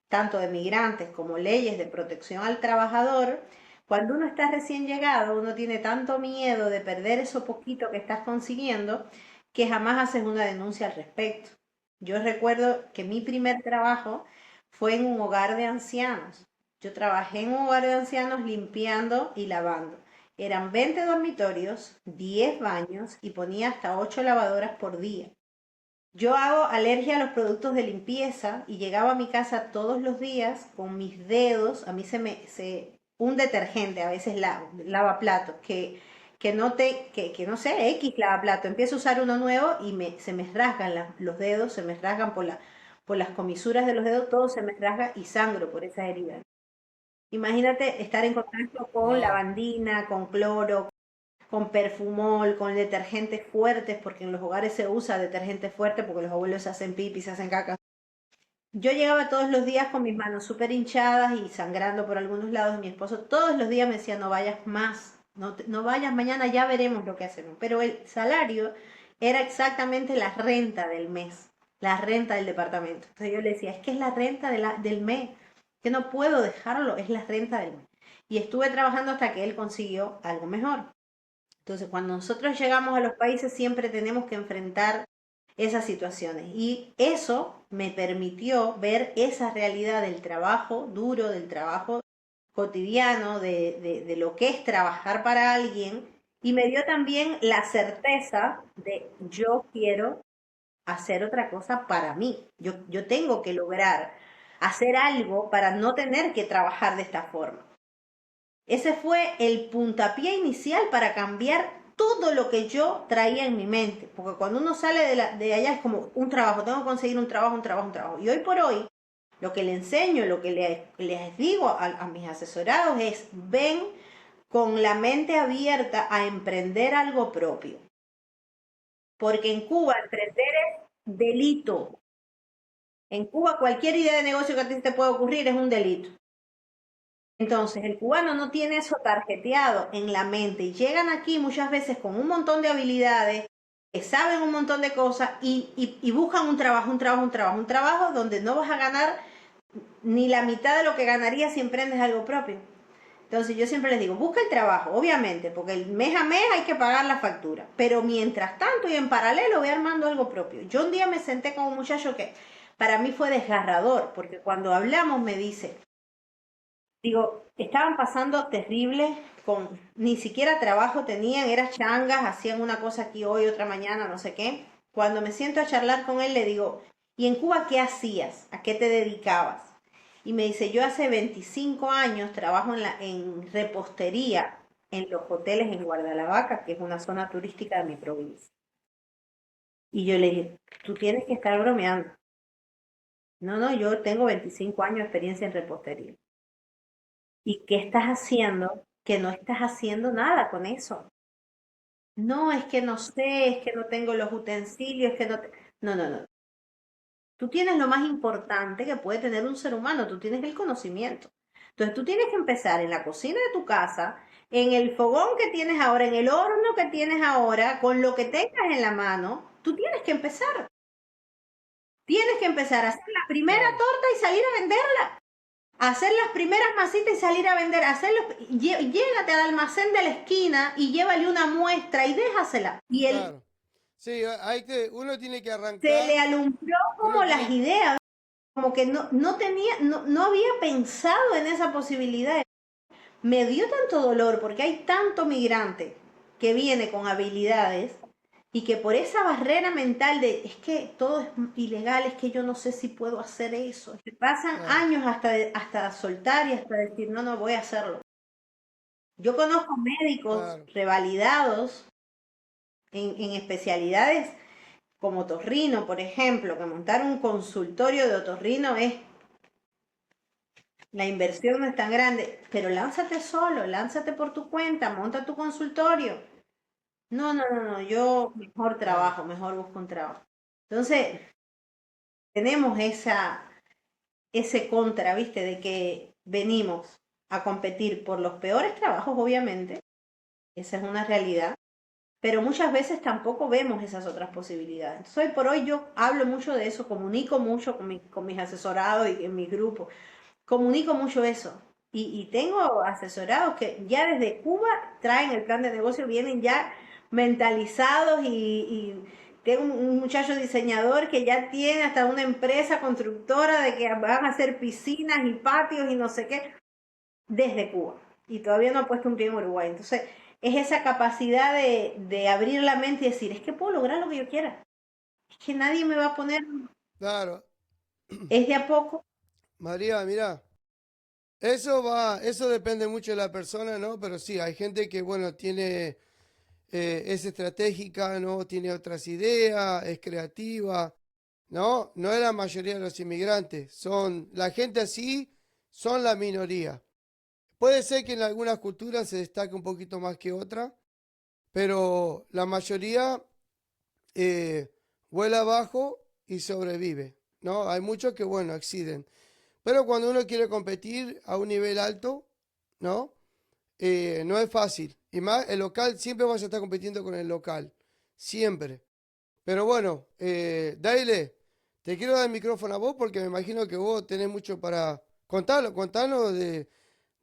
tanto de migrantes como leyes de protección al trabajador, cuando uno está recién llegado, uno tiene tanto miedo de perder eso poquito que estás consiguiendo que jamás haces una denuncia al respecto. Yo recuerdo que mi primer trabajo fue en un hogar de ancianos. Yo trabajé en un hogar de ancianos limpiando y lavando. Eran 20 dormitorios, 10 baños y ponía hasta 8 lavadoras por día. Yo hago alergia a los productos de limpieza y llegaba a mi casa todos los días con mis dedos, a mí un detergente, a veces lava platos, que no sé, X lava plato, empiezo a usar uno nuevo y se me rasgan los dedos, se me rasgan por las comisuras de los dedos, todo se me rasga y sangro por esa herida. Imagínate estar en contacto con wow. lavandina, con cloro, con perfumol, con detergentes fuertes, porque en los hogares se usa detergente fuerte porque los abuelos se hacen pipi, se hacen caca. Yo llegaba todos los días con mis manos súper hinchadas y sangrando por algunos lados y mi esposo todos los días me decía, no vayas más, no vayas mañana, ya veremos lo que hacemos. Pero el salario era exactamente la renta del mes, la renta del departamento. Entonces yo le decía, es que es la renta del mes, que no puedo dejarlo, es la renta del mes. Y estuve trabajando hasta que él consiguió algo mejor. Entonces, cuando nosotros llegamos a los países siempre tenemos que enfrentar esas situaciones y eso me permitió ver esa realidad del trabajo duro, del trabajo cotidiano, de lo que es trabajar para alguien y me dio también la certeza de yo quiero hacer otra cosa para mí, yo tengo que lograr hacer algo para no tener que trabajar de esta forma. Ese fue el puntapié inicial para cambiar todo lo que yo traía en mi mente. Porque cuando uno sale de allá es como un trabajo, tengo que conseguir un trabajo, un trabajo, un trabajo. Y hoy por hoy, lo que le enseño, lo que les digo a mis asesorados es, ven con la mente abierta a emprender algo propio. Porque en Cuba emprender es delito. En Cuba cualquier idea de negocio que a ti te pueda ocurrir es un delito. Entonces, el cubano no tiene eso tarjeteado en la mente y llegan aquí muchas veces con un montón de habilidades, que saben un montón de cosas y buscan un trabajo, un trabajo, un trabajo, un trabajo donde no vas a ganar ni la mitad de lo que ganarías si emprendes algo propio. Entonces, yo siempre les digo, busca el trabajo, obviamente, porque el mes a mes hay que pagar la factura, pero mientras tanto y en paralelo voy armando algo propio. Yo un día me senté con un muchacho que para mí fue desgarrador, porque cuando hablamos me dice, digo, estaban pasando terrible, ni siquiera trabajo tenían, eran changas, hacían una cosa aquí hoy, otra mañana, no sé qué. Cuando me siento a charlar con él, le digo, ¿y en Cuba qué hacías? ¿A qué te dedicabas? Y me dice, yo hace 25 años trabajo en repostería en los hoteles en Guardalavaca, que es una zona turística de mi provincia. Y yo le dije, tú tienes que estar bromeando. No, no, yo tengo 25 años de experiencia en repostería. ¿Y qué estás haciendo? Que no estás haciendo nada con eso. No, es que no sé, es que no tengo los utensilios, es que no... No, no, no. Tú tienes lo más importante que puede tener un ser humano, tú tienes el conocimiento. Entonces tú tienes que empezar en la cocina de tu casa, en el fogón que tienes ahora, en el horno que tienes ahora, con lo que tengas en la mano, tú tienes que empezar. Tienes que empezar a hacer la primera Claro, torta y salir a venderla. Hacer las primeras masitas y salir a vender. Llégate al almacén de la esquina y llévale una muestra y déjasela. Y él claro. Sí, uno tiene que se le arrancar, alumbró uno como las tiene, ideas, como que no había pensado en esa posibilidad. Me dio tanto dolor porque hay tanto migrante que viene con habilidades y que por esa barrera mental de es que todo es ilegal, es que yo no sé si puedo hacer eso. Que pasan claro, años hasta soltar y hasta decir, no, no voy a hacerlo. Yo conozco médicos claro. revalidados en especialidades como otorrino, por ejemplo, que montar un consultorio de otorrino es, la inversión no es tan grande, pero lánzate solo, lánzate por tu cuenta, monta tu consultorio. No, no, no, no, yo mejor Claro, trabajo, mejor busco un trabajo. Entonces, tenemos ese contra, ¿viste? De que venimos a competir por los peores trabajos, obviamente, esa es una realidad, pero muchas veces tampoco vemos esas otras posibilidades. Entonces, hoy por hoy yo hablo mucho de eso, comunico mucho con mis asesorados y en mis grupos, comunico mucho eso. Y tengo asesorados que ya desde Cuba traen el plan de negocio, vienen ya mentalizados y tengo un muchacho diseñador que ya tiene hasta una empresa constructora de que van a hacer piscinas y patios y no sé qué, desde Cuba. Y todavía no ha puesto un pie en Uruguay. Entonces, es esa capacidad de abrir la mente y decir, es que puedo lograr lo que yo quiera. Es que nadie me va a poner, claro. es de a poco. María, mira, eso depende mucho de la persona, ¿no? Pero sí, hay gente que, bueno, es estratégica, ¿no? Tiene otras ideas, es creativa, ¿no? No es la mayoría de los inmigrantes, la gente así son la minoría. Puede ser que en algunas culturas se destaque un poquito más que otra, pero la mayoría eh, vuela abajo y sobrevive, ¿no? Hay muchos que, bueno, exciden. Pero cuando uno quiere competir a un nivel alto, ¿no? No es fácil. Y más, el local, siempre vas a estar compitiendo con el local. Siempre. Pero bueno, Daile, te quiero dar el micrófono a vos porque me imagino que vos tenés mucho para contarnos de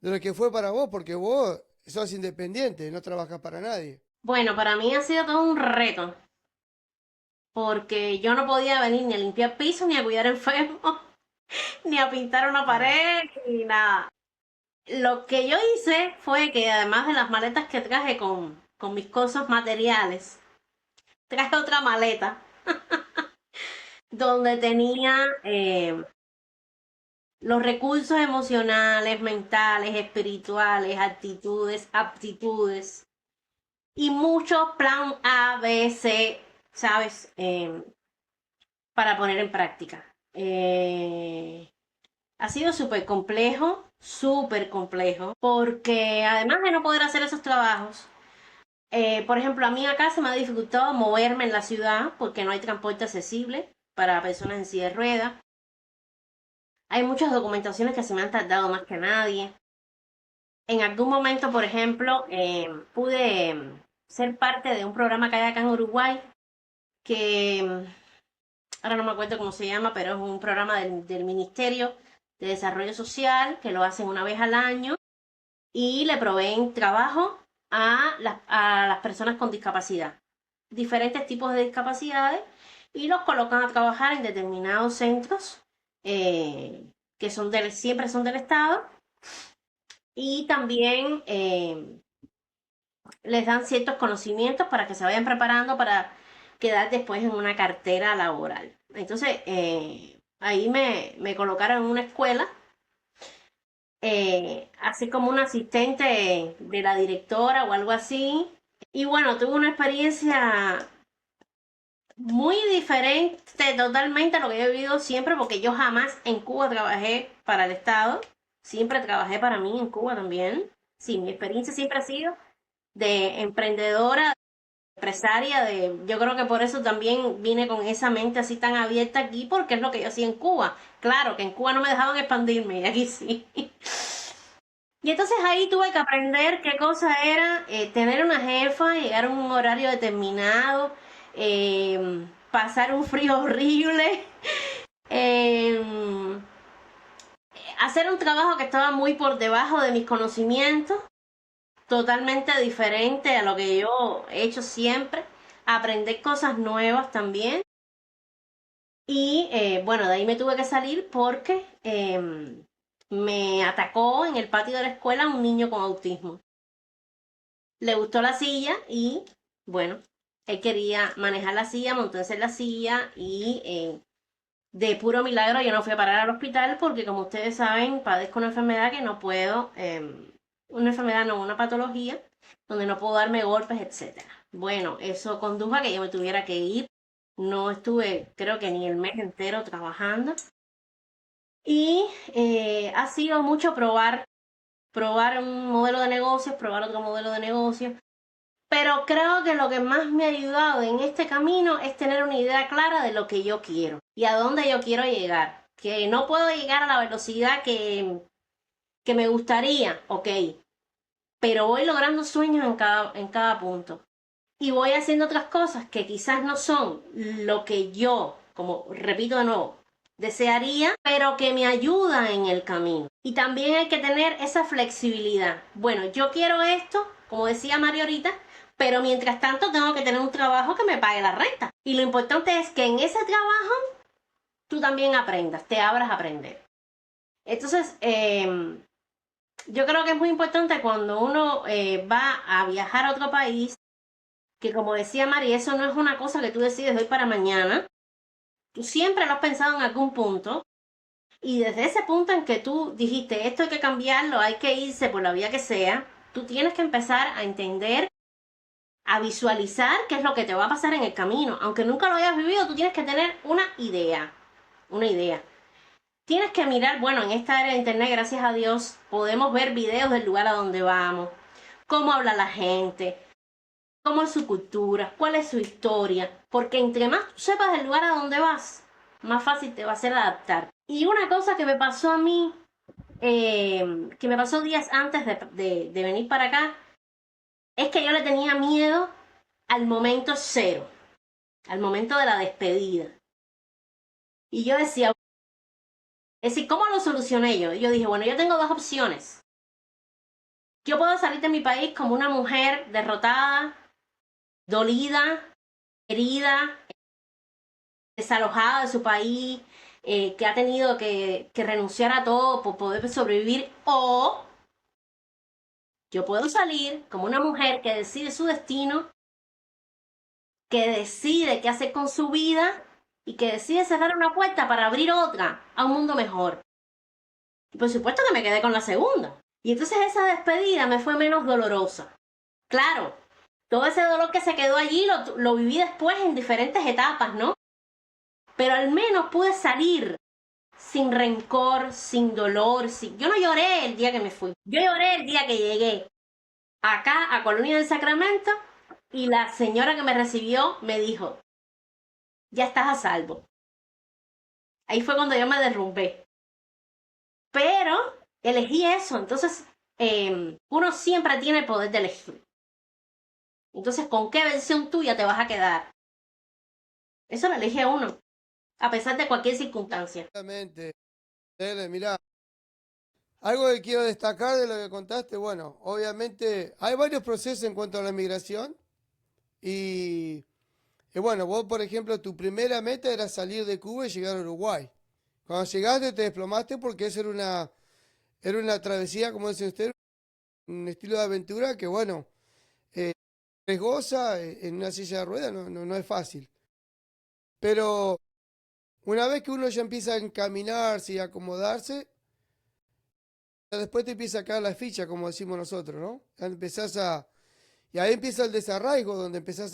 lo que fue para vos, porque vos sos independiente, no trabajas para nadie. Bueno, para mí ha sido todo un reto, porque yo no podía venir ni a limpiar pisos, ni a cuidar enfermos, ni a pintar una Claro, pared, ni nada. Lo que yo hice fue que además de las maletas que traje con mis cosas materiales, traje otra maleta donde tenía los recursos emocionales, mentales, espirituales, actitudes, aptitudes y mucho plan A, B, C, ¿sabes? Para poner en práctica. Ha sido súper complejo, porque además de no poder hacer esos trabajos, por ejemplo, a mí acá se me ha dificultado moverme en la ciudad porque no hay transporte accesible para personas en silla de ruedas. Hay muchas documentaciones que se me han tardado más que a nadie. En algún momento, por ejemplo, pude ser parte de un programa que hay acá en Uruguay, que ahora no me acuerdo cómo se llama, pero es un programa del Ministerio de Desarrollo Social que lo hacen una vez al año y le proveen trabajo a las personas con discapacidad, diferentes tipos de discapacidades, y los colocan a trabajar en determinados centros que siempre son del Estado, y también les dan ciertos conocimientos para que se vayan preparando para quedar después en una cartera laboral. Entonces, ahí me colocaron en una escuela, así como un asistente de la directora o algo así. Y bueno, tuve una experiencia muy diferente totalmente a lo que yo he vivido siempre, porque yo jamás en Cuba trabajé para el Estado, siempre trabajé para mí en Cuba también. Sí, mi experiencia siempre ha sido de emprendedora, empresaria, yo creo que por eso también vine con esa mente así tan abierta aquí, porque es lo que yo hacía en Cuba. Claro que en Cuba no me dejaban expandirme, y aquí sí. Y entonces ahí tuve que aprender qué cosa era tener una jefa, llegar a un horario determinado, pasar un frío horrible, eh, hacer un trabajo que estaba muy por debajo de mis conocimientos, totalmente diferente a lo que yo he hecho siempre, aprender cosas nuevas también. Y bueno, de ahí me tuve que salir porque me atacó en el patio de la escuela un niño con autismo. Le gustó la silla y bueno, él quería manejar la silla, montarse en la silla y de puro milagro yo no fui a parar al hospital porque como ustedes saben padezco una enfermedad que no puedo, una enfermedad no, una patología donde no puedo darme golpes, etcétera. Bueno, eso condujo a que yo me tuviera que ir. No estuve, creo que ni el mes entero trabajando. Y ha sido mucho probar un modelo de negocios, probar otro modelo de negocios. Pero creo que lo que más me ha ayudado en este camino es tener una idea clara de lo que yo quiero y a dónde yo quiero llegar. Que no puedo llegar a la velocidad que me gustaría, ok, pero voy logrando sueños en cada punto. Y voy haciendo otras cosas que quizás no son lo que yo, como repito de nuevo, desearía, pero que me ayudan en el camino. Y también hay que tener esa flexibilidad. Bueno, yo quiero esto, como decía Mario ahorita, pero mientras tanto tengo que tener un trabajo que me pague la renta. Y lo importante es que en ese trabajo tú también aprendas, te abras a aprender. Entonces, yo creo que es muy importante cuando uno va a viajar a otro país, que como decía Mari, eso no es una cosa que tú decides hoy para mañana. Tú siempre lo has pensado en algún punto. Y desde ese punto en que tú dijiste, esto hay que cambiarlo, hay que irse por la vía que sea, tú tienes que empezar a entender, a visualizar qué es lo que te va a pasar en el camino. Aunque nunca lo hayas vivido, tú tienes que tener una idea. Una idea. Tienes que mirar, bueno, en esta área de internet, gracias a Dios, podemos ver videos del lugar a donde vamos, cómo habla la gente, cómo es su cultura, cuál es su historia, porque entre más tú sepas del lugar a donde vas, más fácil te va a ser adaptar. Y una cosa que me pasó a mí, que me pasó días antes de venir para acá, es que yo le tenía miedo al momento cero, al momento de la despedida. Y yo decía, es decir, ¿cómo lo solucioné yo? Y yo dije, bueno, yo tengo dos opciones. Yo puedo salir de mi país como una mujer derrotada, dolida, herida, desalojada de su país, que ha tenido que renunciar a todo por poder sobrevivir, o yo puedo salir como una mujer que decide su destino, que decide qué hacer con su vida y que decide cerrar una puerta para abrir otra a un mundo mejor. Y por supuesto que me quedé con la segunda. Y entonces esa despedida me fue menos dolorosa. Claro, todo ese dolor que se quedó allí lo viví después en diferentes etapas, ¿no? Pero al menos pude salir sin rencor, sin dolor. Yo no lloré el día que me fui. Yo lloré el día que llegué acá a Colonia del Sacramento y la señora que me recibió me dijo, ya estás a salvo. Ahí fue cuando yo me derrumbé. Pero elegí eso. Entonces, uno siempre tiene el poder de elegir. Entonces, ¿con qué versión tuya te vas a quedar? Eso lo elige uno, a pesar de cualquier circunstancia. Exactamente. Mirá, algo que quiero destacar de lo que contaste, bueno, obviamente hay varios procesos en cuanto a la migración y bueno, vos, por ejemplo, tu primera meta era salir de Cuba y llegar a Uruguay. Cuando llegaste te desplomaste porque esa era una travesía, como dicen ustedes, un estilo de aventura que, bueno, riesgosa, en una silla de ruedas no es fácil. Pero una vez que uno ya empieza a encaminarse y a acomodarse, después te empieza a caer la ficha, como decimos nosotros, ¿no? Ya empezás a... Y ahí empieza el desarraigo, donde empezás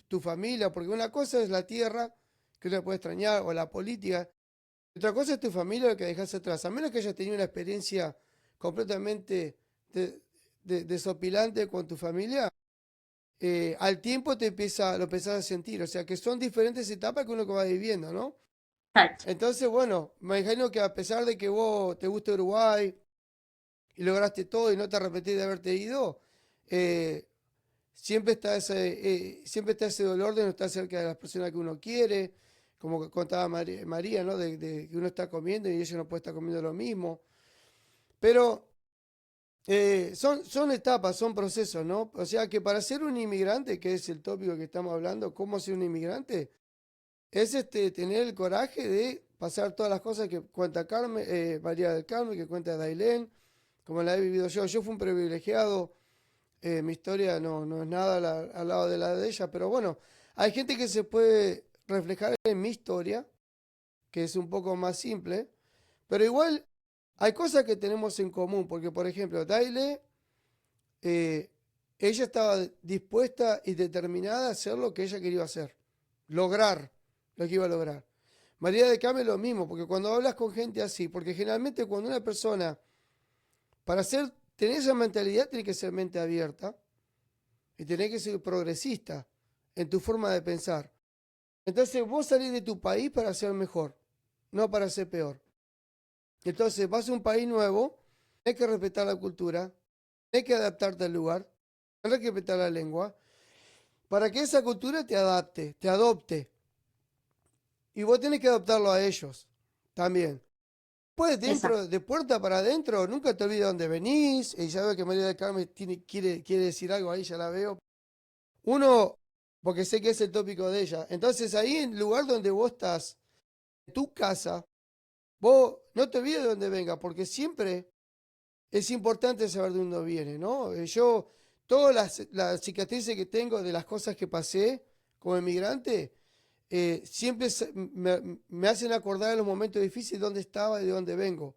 tu familia, porque una cosa es la tierra, que uno puede extrañar, o la política. Otra cosa es tu familia, lo que dejas atrás. A menos que hayas tenido una experiencia completamente desopilante con tu familia, al tiempo lo empezás a sentir. O sea, que son diferentes etapas que uno va viviendo, ¿no? Exacto. Entonces, bueno, me imagino que a pesar de que vos te gusta Uruguay y lograste todo y no te arrepentís de haberte ido, eh, siempre está ese dolor de no estar cerca de las personas que uno quiere, como que contaba María, ¿no? De que uno está comiendo y ella no puede estar comiendo lo mismo. Pero son etapas, son procesos, ¿no? O sea que para ser un inmigrante, que es el tópico que estamos hablando, cómo ser un inmigrante, es tener el coraje de pasar todas las cosas que cuenta Carmen, María del Carmen, que cuenta Dailén, como la he vivido yo. Yo fui un privilegiado, mi historia no es nada al lado de la de ella, pero bueno, hay gente que se puede reflejar en mi historia, que es un poco más simple, pero igual hay cosas que tenemos en común, porque por ejemplo, Daile, eh, ella estaba dispuesta y determinada a hacer lo que ella quería hacer, lograr lo que iba a lograr. María de Carmen lo mismo, porque cuando hablas con gente así, porque generalmente cuando una persona, tener esa mentalidad, tiene que ser mente abierta y tiene que ser progresista en tu forma de pensar. Entonces vos salís de tu país para ser mejor, no para ser peor. Entonces vas a un país nuevo, tenés que respetar la cultura, tenés que adaptarte al lugar, tenés que respetar la lengua, para que esa cultura te adapte, te adopte. Y vos tenés que adaptarlo a ellos también. Pues Exacto. de puerta para adentro, nunca te olvides dónde venís. Y ya veo que María del Carmen quiere decir algo ahí, ya la veo. Uno, porque sé que es el tópico de ella. Entonces ahí en el lugar donde vos estás, en tu casa, vos no te olvides de dónde venga, porque siempre es importante saber de dónde viene, ¿no? Yo, todas las cicatrices que tengo de las cosas que pasé como inmigrante, siempre me hacen acordar en los momentos difíciles dónde estaba y de dónde vengo.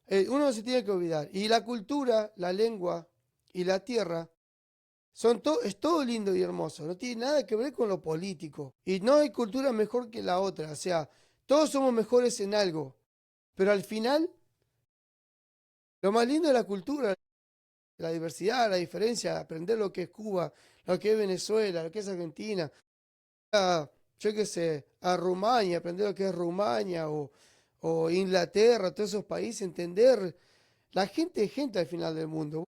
Uno no se tiene que olvidar. Y la cultura, la lengua y la tierra es todo lindo y hermoso. No tiene nada que ver con lo político. Y no hay cultura mejor que la otra. O sea, todos somos mejores en algo. Pero al final, lo más lindo es la cultura, la diversidad, la diferencia, aprender lo que es Cuba, lo que es Venezuela, lo que es Argentina. Yo qué sé, a Rumania, aprender lo que es Rumania o Inglaterra, todos esos países, entender. La gente es gente al final del mundo.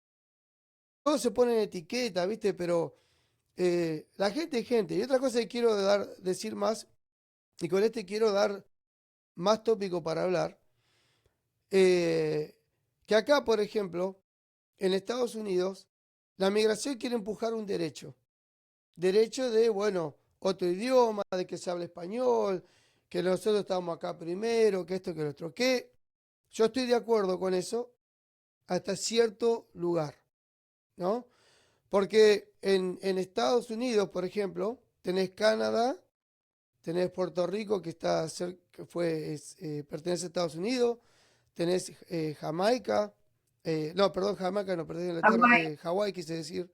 Todos se ponen etiqueta, ¿viste? Pero la gente es gente. Y otra cosa que quiero decir más, y con este quiero dar más tópico para hablar, eh, que acá, por ejemplo, en Estados Unidos, la migración quiere empujar un derecho. Derecho de, bueno, otro idioma, de que se hable español, que nosotros estamos acá primero, que esto, que lo otro. Que yo estoy de acuerdo con eso hasta cierto lugar, ¿no? Porque en Estados Unidos, por ejemplo, tenés Canadá, tenés Puerto Rico, que está pertenece a Estados Unidos, tenés Jamaica, no, perdón, Jamaica no, perdón, Inglaterra, Hawái. Hawái quise decir,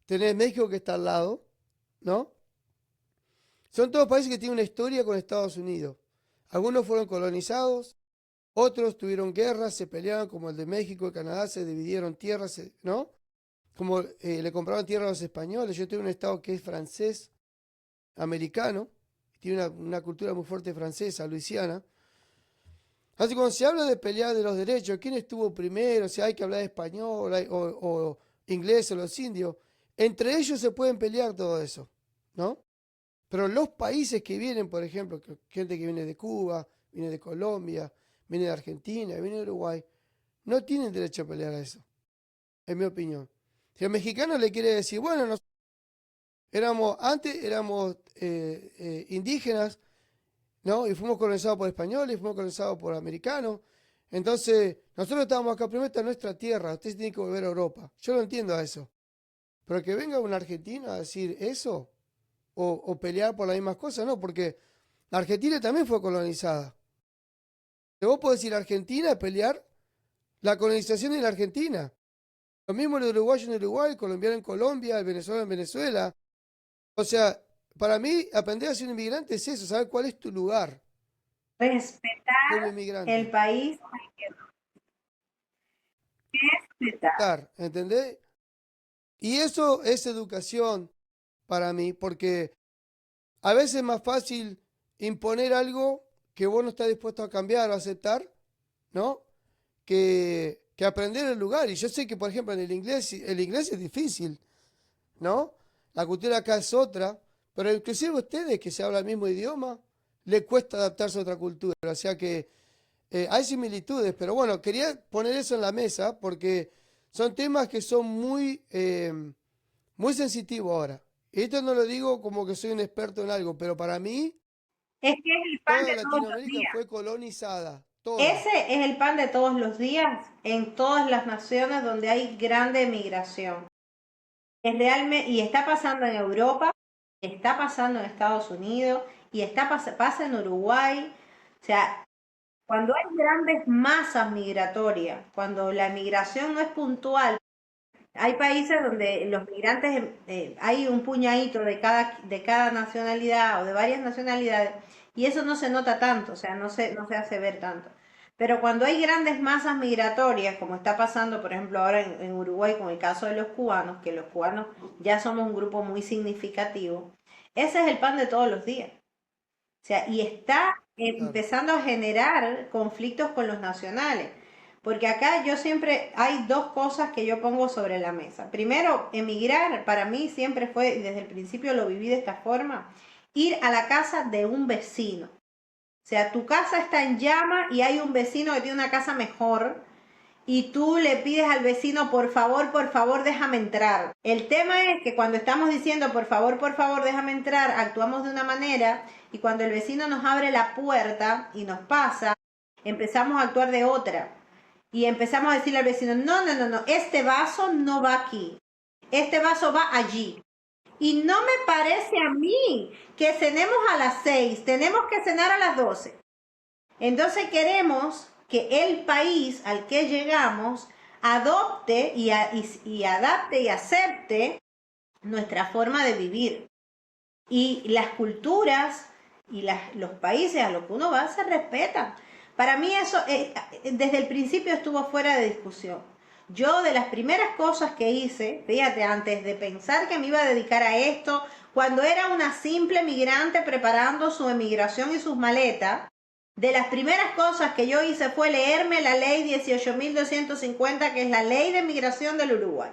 tenés México que está al lado, ¿no? Son todos países que tienen una historia con Estados Unidos. Algunos fueron colonizados, otros tuvieron guerras, se pelearon, como el de México y Canadá, se dividieron tierras, ¿no? Como le compraron tierra a los españoles. Yo tengo un estado que es francés, americano, tiene una cultura muy fuerte francesa, Luisiana. Así que cuando se habla de pelear de los derechos, quién estuvo primero, si hay que hablar español o inglés o los indios, entre ellos se pueden pelear todo eso, ¿no? Pero los países que vienen, por ejemplo, gente que viene de Cuba, viene de Colombia, viene de Argentina, viene de Uruguay, no tienen derecho a pelear a eso, en mi opinión. Si el mexicano le quiere decir, bueno, Antes éramos indígenas, ¿no? Y fuimos colonizados por españoles, fuimos colonizados por americanos. Entonces, nosotros estábamos acá, primero esta es nuestra tierra, ustedes tienen que volver a Europa. Yo no entiendo a eso. Pero que venga un argentino a decir eso, o pelear por las mismas cosas, no, porque la Argentina también fue colonizada. Vos podés ir a Argentina a pelear la colonización de la Argentina. Lo mismo el uruguayo en Uruguay, el colombiano en Colombia, el venezolano en Venezuela. O sea, para mí, aprender a ser un inmigrante es eso, saber cuál es tu lugar como Respetar el inmigrante. país, respetar. ¿Entendés? Y eso es educación para mí, porque a veces es más fácil imponer algo que vos no estás dispuesto a cambiar o aceptar, ¿no? Que aprender el lugar. Y yo sé que, por ejemplo, el inglés es difícil, ¿no? La cultura acá es otra, pero inclusive a ustedes que se habla el mismo idioma, le cuesta adaptarse a otra cultura. O sea que hay similitudes, pero bueno, quería poner eso en la mesa porque son temas que son muy sensitivos ahora. Y esto no lo digo como que soy un experto en algo, pero para mí Es que es el pan toda de todos los Latinoamérica días. fue colonizada, toda. Ese es el pan de todos los días en todas las naciones donde hay grande migración. Es realmente, y está pasando en Europa, está pasando en Estados Unidos y pasa en Uruguay. O sea, cuando hay grandes masas migratorias, cuando la migración no es puntual, hay países donde los migrantes, hay un puñadito de cada nacionalidad o de varias nacionalidades, y eso no se nota tanto, o sea, no se hace ver tanto. Pero cuando hay grandes masas migratorias, como está pasando, por ejemplo, ahora en Uruguay con el caso de los cubanos, que los cubanos ya somos un grupo muy significativo, ese es el pan de todos los días. O sea, y está Claro, empezando a generar conflictos con los nacionales. Porque acá yo siempre, hay dos cosas que yo pongo sobre la mesa. Primero, emigrar para mí siempre fue, y desde el principio lo viví de esta forma, ir a la casa de un vecino. O sea, tu casa está en llama y hay un vecino que tiene una casa mejor y tú le pides al vecino, por favor, déjame entrar. El tema es que cuando estamos diciendo, por favor, déjame entrar, actuamos de una manera y cuando el vecino nos abre la puerta y nos pasa, empezamos a actuar de otra. Y empezamos a decirle al vecino, no, este vaso no va aquí, este vaso va allí. Y no me parece a mí que cenemos a las 6, tenemos que cenar a las 12. Entonces queremos que el país al que llegamos adopte y adapte y acepte nuestra forma de vivir. Y las culturas y los países a los que uno va se respetan. Para mí eso desde el principio estuvo fuera de discusión. Yo de las primeras cosas que hice, fíjate, antes de pensar que me iba a dedicar a esto, cuando era una simple migrante preparando su emigración y sus maletas, de las primeras cosas que yo hice fue leerme la ley 18.250, que es la ley de migración del Uruguay.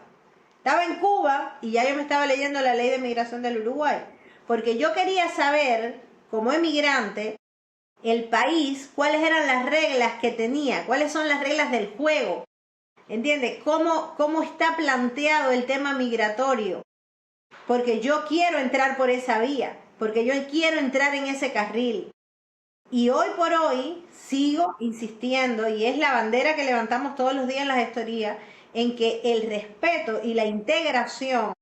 Estaba en Cuba y ya yo me estaba leyendo la ley de migración del Uruguay, porque yo quería saber, como emigrante, el país, cuáles eran las reglas que tenía, cuáles son las reglas del juego. ¿Entiendes? ¿Cómo está planteado el tema migratorio? Porque yo quiero entrar por esa vía, porque yo quiero entrar en ese carril. Y hoy por hoy sigo insistiendo, y es la bandera que levantamos todos los días en la gestoría, en que el respeto y la integración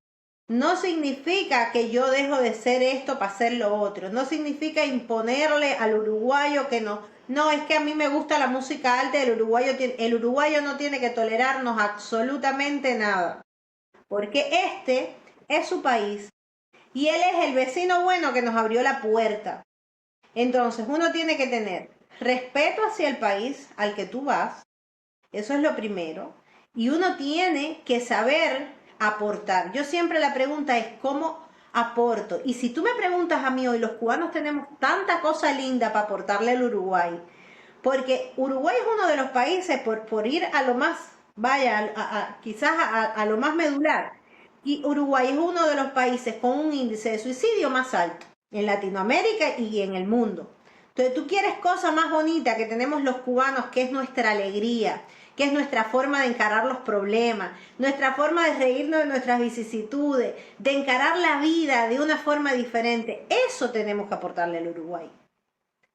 no significa que yo dejo de ser esto para ser lo otro. No significa imponerle al uruguayo que no. No, es que a mí me gusta la música alta, el uruguayo no tiene que tolerarnos absolutamente nada. Porque este es su país y él es el vecino bueno que nos abrió la puerta. Entonces uno tiene que tener respeto hacia el país al que tú vas. Eso es lo primero. Y uno tiene que saber aportar. Yo siempre la pregunta es ¿cómo aporto? Y si tú me preguntas a mí hoy, los cubanos tenemos tanta cosa linda para aportarle al Uruguay. Porque Uruguay es uno de los países, por ir a lo más, quizás a lo más medular. Y Uruguay es uno de los países con un índice de suicidio más alto en Latinoamérica y en el mundo. Entonces tú quieres cosa más bonita que tenemos los cubanos, que es nuestra alegría, que es nuestra forma de encarar los problemas, nuestra forma de reírnos de nuestras vicisitudes, de encarar la vida de una forma diferente. Eso tenemos que aportarle al Uruguay.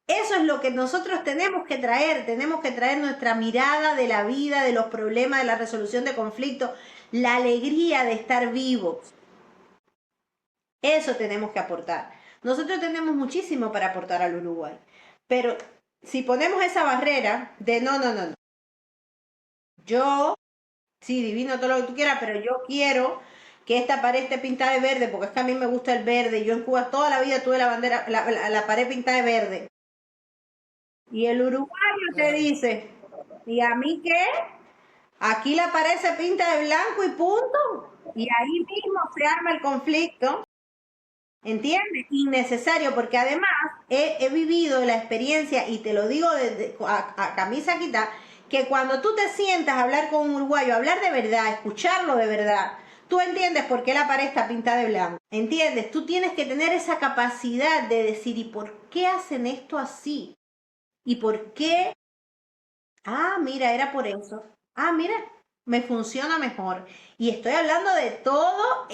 Eso es lo que nosotros tenemos que traer nuestra mirada de la vida, de los problemas, de la resolución de conflictos, la alegría de estar vivos. Eso tenemos que aportar. Nosotros tenemos muchísimo para aportar al Uruguay, pero si ponemos esa barrera de no, yo, sí, divino todo lo que tú quieras, pero yo quiero que esta pared esté pintada de verde, porque es que a mí me gusta el verde, yo en Cuba toda la vida tuve la bandera, la pared pintada de verde. Y el uruguayo te Claro. dice, ¿y a mí qué? Aquí la pared se pinta de blanco y punto. Y ahí mismo se arma el conflicto. ¿Entiendes? Innecesario, porque además he vivido la experiencia, y te lo digo a camisa quitada, que cuando tú te sientas a hablar con un uruguayo, hablar de verdad, escucharlo de verdad, tú entiendes por qué la pared está pintada de blanco. ¿Entiendes? Tú tienes que tener esa capacidad de decir, ¿y por qué hacen esto así? ¿Y por qué? Ah, mira, era por eso. Ah, mira, me funciona mejor. Y estoy hablando de todo,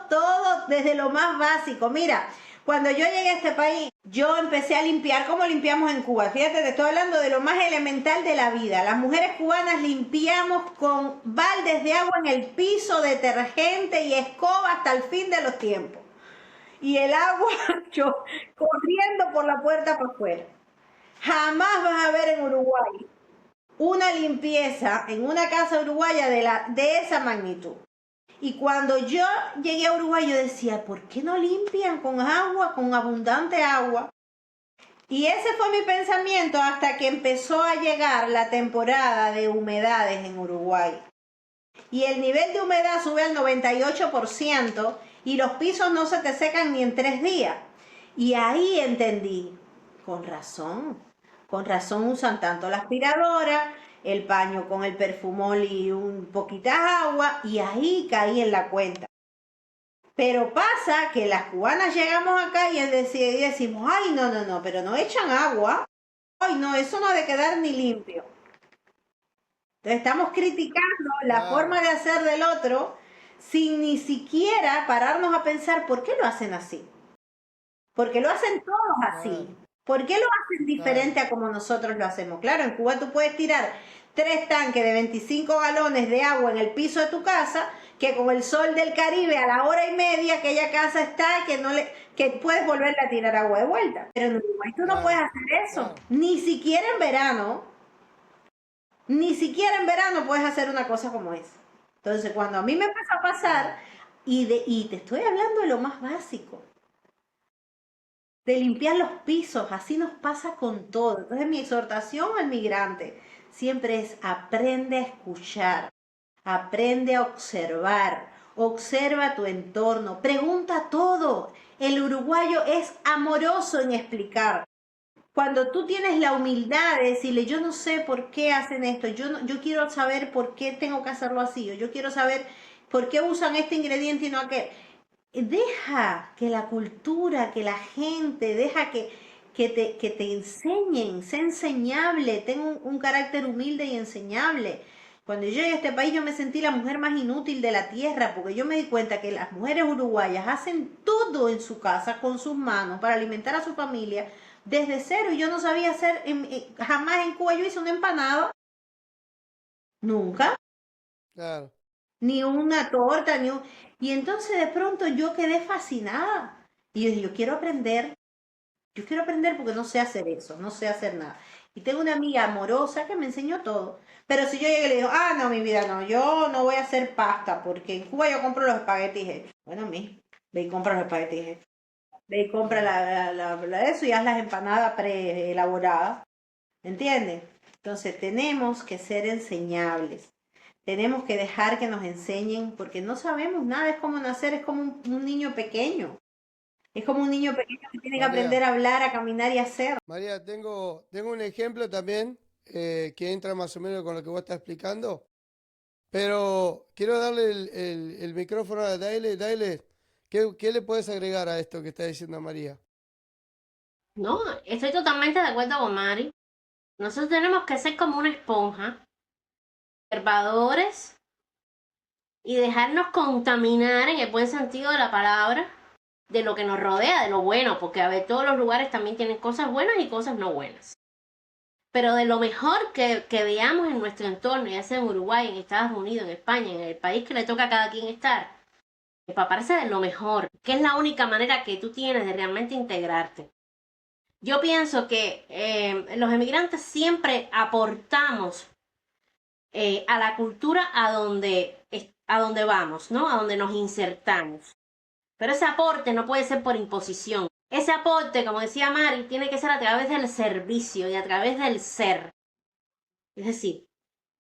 todo, desde lo más básico. Mira, cuando yo llegué a este país, yo empecé a limpiar como limpiamos en Cuba. Fíjate, te estoy hablando de lo más elemental de la vida. Las mujeres cubanas limpiamos con baldes de agua en el piso, detergente y escoba hasta el fin de los tiempos. Y el agua, yo corriendo por la puerta para afuera. Jamás vas a ver en Uruguay una limpieza en una casa uruguaya de esa magnitud. Y cuando yo llegué a Uruguay, yo decía, ¿por qué no limpian con agua, con abundante agua? Y ese fue mi pensamiento hasta que empezó a llegar la temporada de humedades en Uruguay. Y el nivel de humedad sube al 98% y los pisos no se te secan ni en 3 días. Y ahí entendí, con razón usan tanto la aspiradora, el paño con el perfumol y un poquita agua, y ahí caí en la cuenta. Pero pasa que las cubanas llegamos acá y decimos, ay, no, pero no echan agua. Ay, no, eso no ha de quedar ni limpio. Entonces estamos criticando la forma de hacer del otro sin ni siquiera pararnos a pensar por qué lo hacen así. Porque lo hacen todos así. ¿Por qué lo hacen diferente a como nosotros lo hacemos? Claro, en Cuba tú puedes tirar 3 tanques de 25 galones de agua en el piso de tu casa, que con el sol del Caribe a la hora y media aquella casa está, que puedes volverle a tirar agua de vuelta. Pero en Uruguay tú no puedes hacer eso. Ni siquiera en verano. Ni siquiera en verano puedes hacer una cosa como esa. Entonces, cuando a mí me empezó a pasar, y te estoy hablando de lo más básico, de limpiar los pisos, así nos pasa con todo. Entonces mi exhortación al migrante siempre es: aprende a escuchar, aprende a observar, observa tu entorno, pregunta todo. El uruguayo es amoroso en explicar. Cuando tú tienes la humildad de decirle, yo no sé por qué hacen esto, yo quiero saber por qué tengo que hacerlo así, o yo quiero saber por qué usan este ingrediente y no aquel. Deja que la cultura, que la gente, deja que te enseñen, sé enseñable, ten un carácter humilde y enseñable. Cuando yo llegué a este país yo me sentí la mujer más inútil de la tierra, porque yo me di cuenta que las mujeres uruguayas hacen todo en su casa con sus manos para alimentar a su familia desde cero, y yo no sabía hacer, jamás en Cuba yo hice una empanada, nunca. Claro. Ni una torta, Y entonces de pronto yo quedé fascinada. Y yo dije, yo quiero aprender porque no sé hacer eso, no sé hacer nada. Y tengo una amiga amorosa que me enseñó todo. Pero si yo llegué y le digo, ah, no, mi vida, no, yo no voy a hacer pasta porque en Cuba yo compro los espaguetis hechos. Bueno, ve y compra los espaguetis hechos. Ve y compra eso y haz las empanadas preelaboradas. ¿Entiendes? Entonces tenemos que ser enseñables. Tenemos que dejar que nos enseñen, porque no sabemos nada, es como nacer, es como un niño pequeño. Es como un niño pequeño que tiene que aprender a hablar, a caminar y a hacer. María, tengo un ejemplo también que entra más o menos con lo que vos estás explicando, pero quiero darle el micrófono a Daile. Daile, ¿qué le puedes agregar a esto que está diciendo María? No, estoy totalmente de acuerdo con Mari. Nosotros tenemos que ser como una esponja conservadores y dejarnos contaminar en el buen sentido de la palabra de lo que nos rodea, de lo bueno, porque a ver, todos los lugares también tienen cosas buenas y cosas no buenas. Pero de lo mejor que veamos en nuestro entorno, ya sea en Uruguay, en Estados Unidos, en España, en el país que le toca a cada quien estar, empaparse de lo mejor, que es la única manera que tú tienes de realmente integrarte. Yo pienso que los emigrantes siempre aportamos a la cultura a donde vamos, ¿no? A donde nos insertamos. Pero ese aporte no puede ser por imposición. Ese aporte, como decía Mari, tiene que ser a través del servicio y a través del ser. Es decir,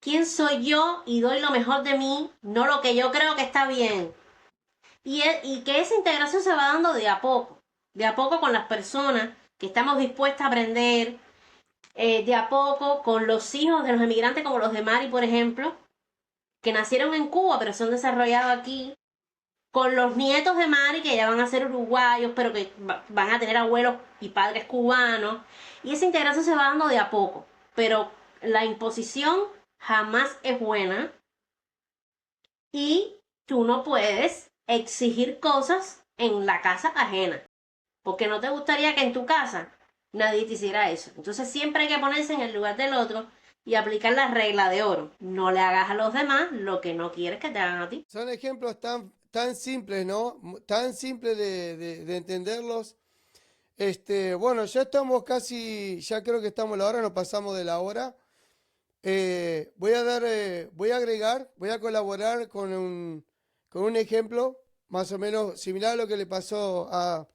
¿quién soy yo y doy lo mejor de mí, no lo que yo creo que está bien? Y que esa integración se va dando de a poco con las personas que estamos dispuestas a aprender, de a poco con los hijos de los emigrantes como los de Mari, por ejemplo, que nacieron en Cuba pero son desarrollados aquí, con los nietos de Mari que ya van a ser uruguayos pero que van a tener abuelos y padres cubanos, y esa integración se va dando de a poco, pero la imposición jamás es buena y tú no puedes exigir cosas en la casa ajena, porque no te gustaría que en tu casa nadie te hiciera eso. Entonces siempre hay que ponerse en el lugar del otro y aplicar la regla de oro. No le hagas a los demás lo que no quieres que te hagan a ti. Son ejemplos tan simples, ¿no? Tan simples de entenderlos. Bueno, ya estamos casi, ya creo que estamos a la hora, nos pasamos de la hora. Voy a agregar, voy a colaborar con un ejemplo más o menos similar a lo que le pasó a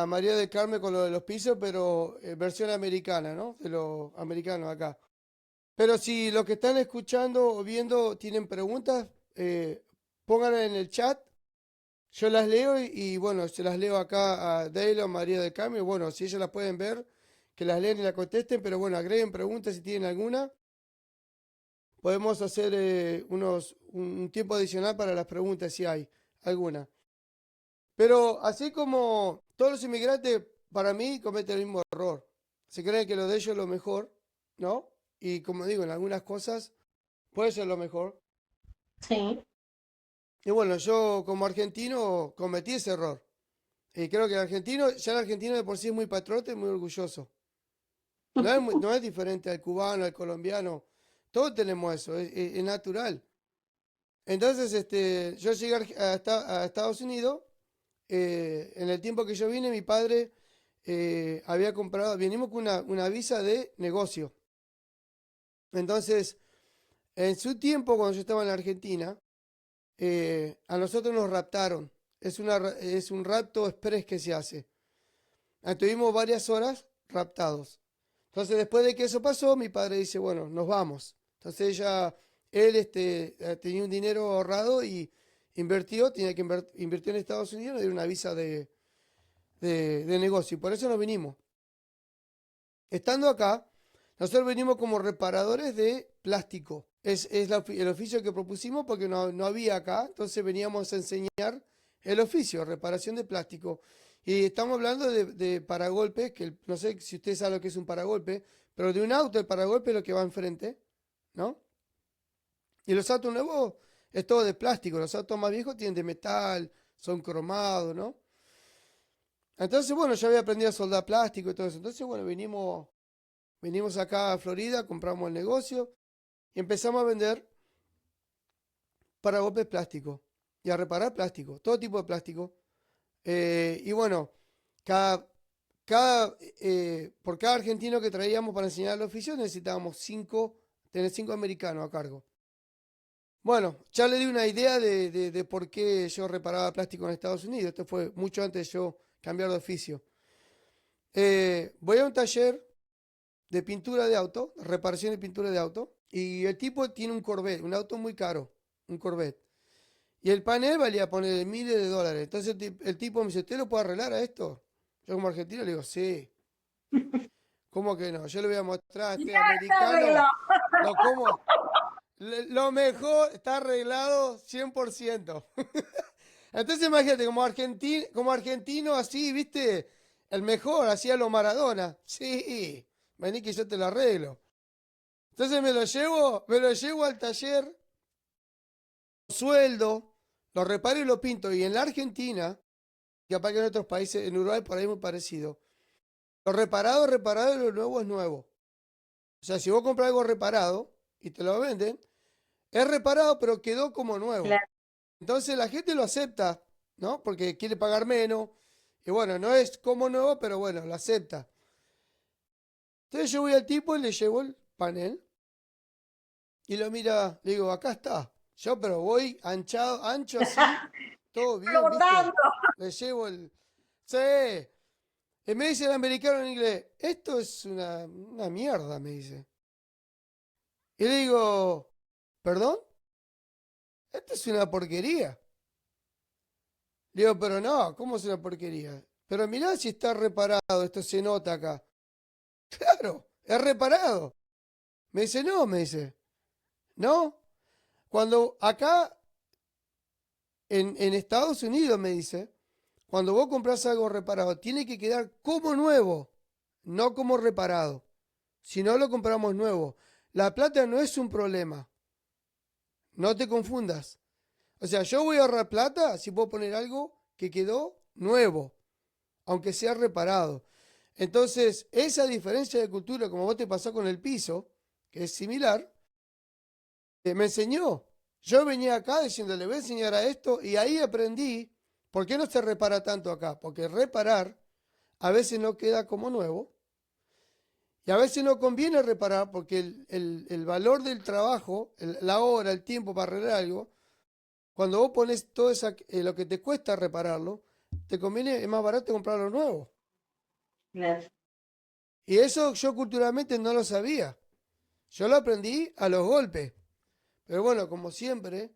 María del Carmen con lo de los pisos, pero versión americana, ¿no? De los americanos acá. Pero si los que están escuchando o viendo tienen preguntas, pónganlas en el chat. Yo las leo y bueno, se las leo acá a Dale o María del Carmen. Bueno, si ellas las pueden ver, que las leen y las contesten, pero bueno, agreguen preguntas si tienen alguna. Podemos hacer un tiempo adicional para las preguntas si hay alguna. Pero así como todos los inmigrantes, para mí, cometen el mismo error. Se creen que lo de ellos es lo mejor, ¿no? Y como digo, en algunas cosas puede ser lo mejor. Sí. Y bueno, yo como argentino cometí ese error. Y creo que el argentino de por sí es muy patriota y muy orgulloso. No es diferente al cubano, al colombiano. Todos tenemos eso, es natural. Entonces, yo llegué a Estados Unidos. En el tiempo que yo vine, mi padre había comprado, venimos con una visa de negocio. Entonces, en su tiempo, cuando yo estaba en la Argentina, a nosotros nos raptaron. Es un rapto express que se hace. Estuvimos varias horas raptados. Entonces, después de que eso pasó, mi padre dice, bueno, nos vamos. Entonces él tenía un dinero ahorrado y tenía que invertir en Estados Unidos, le dieron una visa de negocio. Y por eso nos vinimos. Estando acá, nosotros venimos como reparadores de plástico. Es el oficio que propusimos porque no había acá. Entonces veníamos a enseñar el oficio, reparación de plástico. Y estamos hablando de paragolpes, que no sé si ustedes saben lo que es un paragolpe, pero de un auto el paragolpe es lo que va enfrente, ¿no? Y los autos nuevos es todo de plástico, los autos más viejos tienen de metal, son cromados, ¿no? Entonces, bueno, yo había aprendido a soldar plástico y todo eso. Entonces, bueno, venimos acá a Florida, compramos el negocio y empezamos a vender paragolpes plásticos y a reparar plástico, todo tipo de plástico. Y bueno, por cada argentino que traíamos para enseñar el oficio necesitábamos tener 5 americanos a cargo. Bueno, ya le di una idea de por qué yo reparaba plástico en Estados Unidos. Esto fue mucho antes de yo cambiar de oficio. Voy a un taller de pintura de auto, reparación de pintura de auto, y el tipo tiene un Corvette, un auto muy caro, un Corvette. Y el panel valía poner miles de dólares. Entonces el tipo me dice, ¿usted lo puede arreglar a esto? Yo como argentino le digo, sí. ¿Cómo que no? Yo le voy a mostrar a este americano. ¿Cómo? Lo mejor está arreglado 100%. Entonces imagínate, como argentino así, ¿viste? El mejor, hacía lo Maradona. Sí, vení que yo te lo arreglo. Entonces me lo llevo al taller, sueldo, lo reparo y lo pinto. Y en la Argentina, y capaz que en otros países, en Uruguay por ahí muy parecido, lo reparado es reparado y lo nuevo es nuevo. O sea, si vos compras algo reparado y te lo venden, es reparado pero quedó como nuevo. Claro. Entonces la gente lo acepta, ¿no? Porque quiere pagar menos. Y bueno, no es como nuevo, pero bueno, lo acepta. Entonces yo voy al tipo y le llevo el panel y lo mira, le digo, acá está. Yo pero voy ancho así, todo bien, ¿viste? Flotando. Le llevo el... Sí. Y me dice el americano en inglés, esto es una mierda, me dice. Y le digo, ¿perdón? Esto es una porquería. Le digo, pero no, ¿cómo es una porquería? Pero mirá si está reparado, esto se nota acá. Claro, es reparado. Me dice, no, me dice. No. Cuando acá en Estados Unidos, me dice, cuando vos compras algo reparado, tiene que quedar como nuevo, no como reparado. Si no lo compramos nuevo. La plata no es un problema. No te confundas. O sea, yo voy a ahorrar plata si puedo poner algo que quedó nuevo, aunque sea reparado. Entonces, esa diferencia de cultura, como vos te pasó con el piso, que es similar, me enseñó. Yo venía acá diciéndole, voy a enseñar a esto, y ahí aprendí por qué no se repara tanto acá. Porque reparar a veces no queda como nuevo, y a veces no conviene reparar porque el valor del trabajo, la hora, el tiempo para arreglar algo, cuando vos pones todo lo que te cuesta repararlo, te conviene, es más barato comprarlo nuevo. Claro. Y eso yo culturalmente no lo sabía. Yo lo aprendí a los golpes. Pero bueno, como siempre,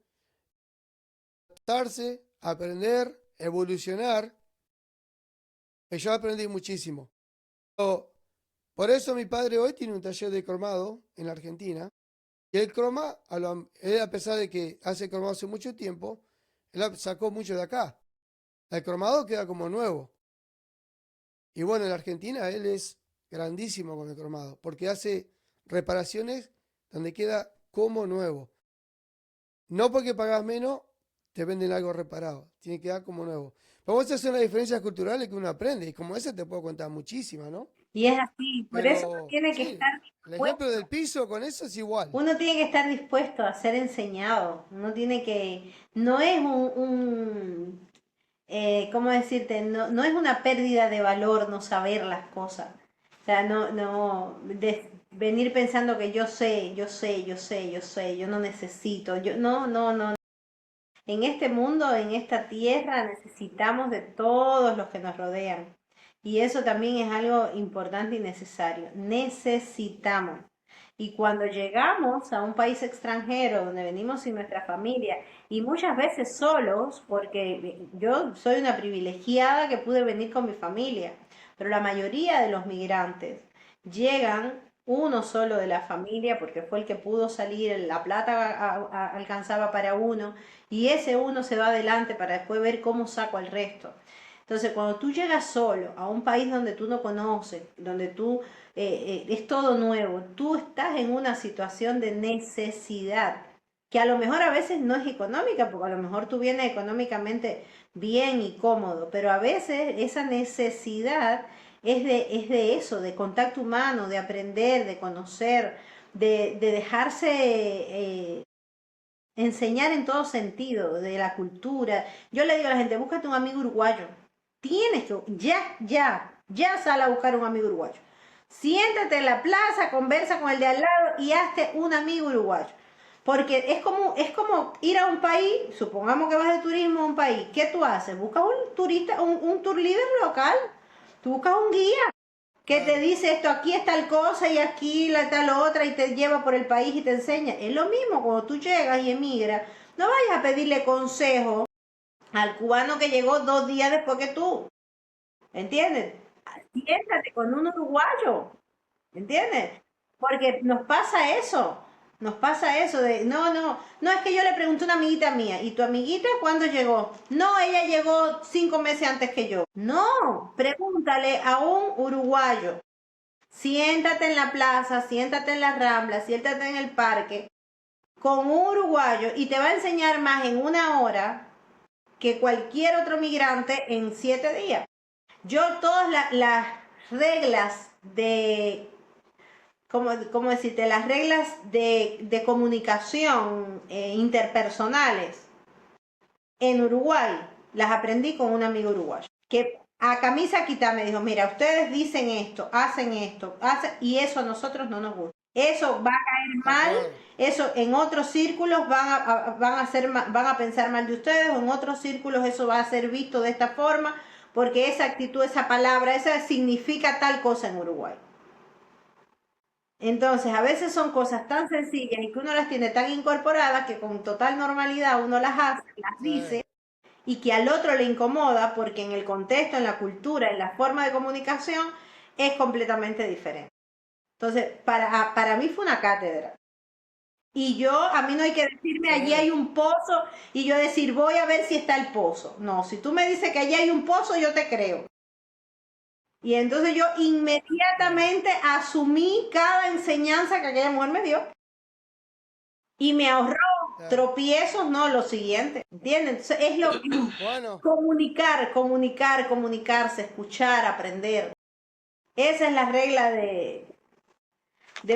adaptarse, aprender, evolucionar. Y yo aprendí muchísimo. Por eso mi padre hoy tiene un taller de cromado en la Argentina. Y el croma, él a pesar de que hace cromado hace mucho tiempo, él sacó mucho de acá. El cromado queda como nuevo. Y bueno, en la Argentina él es grandísimo con el cromado, porque hace reparaciones donde queda como nuevo. No porque pagas menos, te venden algo reparado. Tiene que quedar como nuevo. Pero esas son las diferencias culturales que uno aprende. Y como esa te puedo contar muchísimas, ¿no? Y es así, por eso uno Pero tiene que sí, estar el dispuesto. ejemplo del piso con eso es igual. Uno tiene que estar dispuesto a ser enseñado. Uno tiene que, no es ¿cómo decirte? No, no es una pérdida de valor no saber las cosas. O sea, venir pensando que yo no necesito, no. En este mundo, en esta tierra, necesitamos de todos los que nos rodean. Y eso también es algo importante y necesario. Necesitamos. Y cuando llegamos a un país extranjero donde venimos sin nuestra familia y muchas veces solos, porque yo soy una privilegiada que pude venir con mi familia, pero la mayoría de los migrantes llegan uno solo de la familia porque fue el que pudo salir, la plata alcanzaba para uno y ese uno se va adelante para después ver cómo saco al resto. Entonces, cuando tú llegas solo a un país donde tú no conoces, donde tú es todo nuevo, tú estás en una situación de necesidad, que a lo mejor a veces no es económica, porque a lo mejor tú vienes económicamente bien y cómodo, pero a veces esa necesidad es de eso, de contacto humano, de aprender, de conocer, de dejarse enseñar en todo sentido, de la cultura. Yo le digo a la gente, búscate un amigo uruguayo. Tienes que, ya sal a buscar un amigo uruguayo. Siéntate en la plaza, conversa con el de al lado y hazte un amigo uruguayo. Porque es como ir a un país, supongamos que vas de turismo a un país, ¿qué tú haces? Buscas un turista, un tour leader local, tú buscas un guía que te dice esto, aquí es tal cosa y aquí la tal otra y te lleva por el país y te enseña. Es lo mismo cuando tú llegas y emigras, no vayas a pedirle consejo al cubano que llegó 2 días después que tú, ¿entiendes? Siéntate con un uruguayo, ¿entiendes? Porque nos pasa eso de, no es que yo le pregunté a una amiguita mía, ¿y tu amiguita cuándo llegó? No, ella llegó 5 meses antes que yo. No, pregúntale a un uruguayo. siéntate en la plaza, siéntate en la rambla, siéntate en el parque con un uruguayo y te va a enseñar más en 1 hora que cualquier otro migrante en 7 días. Yo todas las reglas de, ¿cómo decirte? Las reglas de comunicación interpersonales en Uruguay las aprendí con un amigo uruguayo. Que a camisa quitada me dijo, mira, ustedes dicen esto, hacen y eso a nosotros no nos gusta. Eso va a caer mal, eso en otros círculos van a pensar mal de ustedes, o en otros círculos eso va a ser visto de esta forma, porque esa actitud, esa palabra, esa significa tal cosa en Uruguay. Entonces, a veces son cosas tan sencillas y que uno las tiene tan incorporadas que con total normalidad uno las hace, las dice, y que al otro le incomoda porque en el contexto, en la cultura, en la forma de comunicación es completamente diferente. Entonces, para mí fue una cátedra. Y a mí no hay que decirme, allí hay un pozo, y yo decir, voy a ver si está el pozo. No, si tú me dices que allí hay un pozo, yo te creo. Y entonces yo inmediatamente asumí cada enseñanza que aquella mujer me dio. Y me ahorró tropiezos, no, lo siguiente. ¿Entienden? Entonces es lo que... Bueno, comunicarse, escuchar, aprender. Esa es la regla de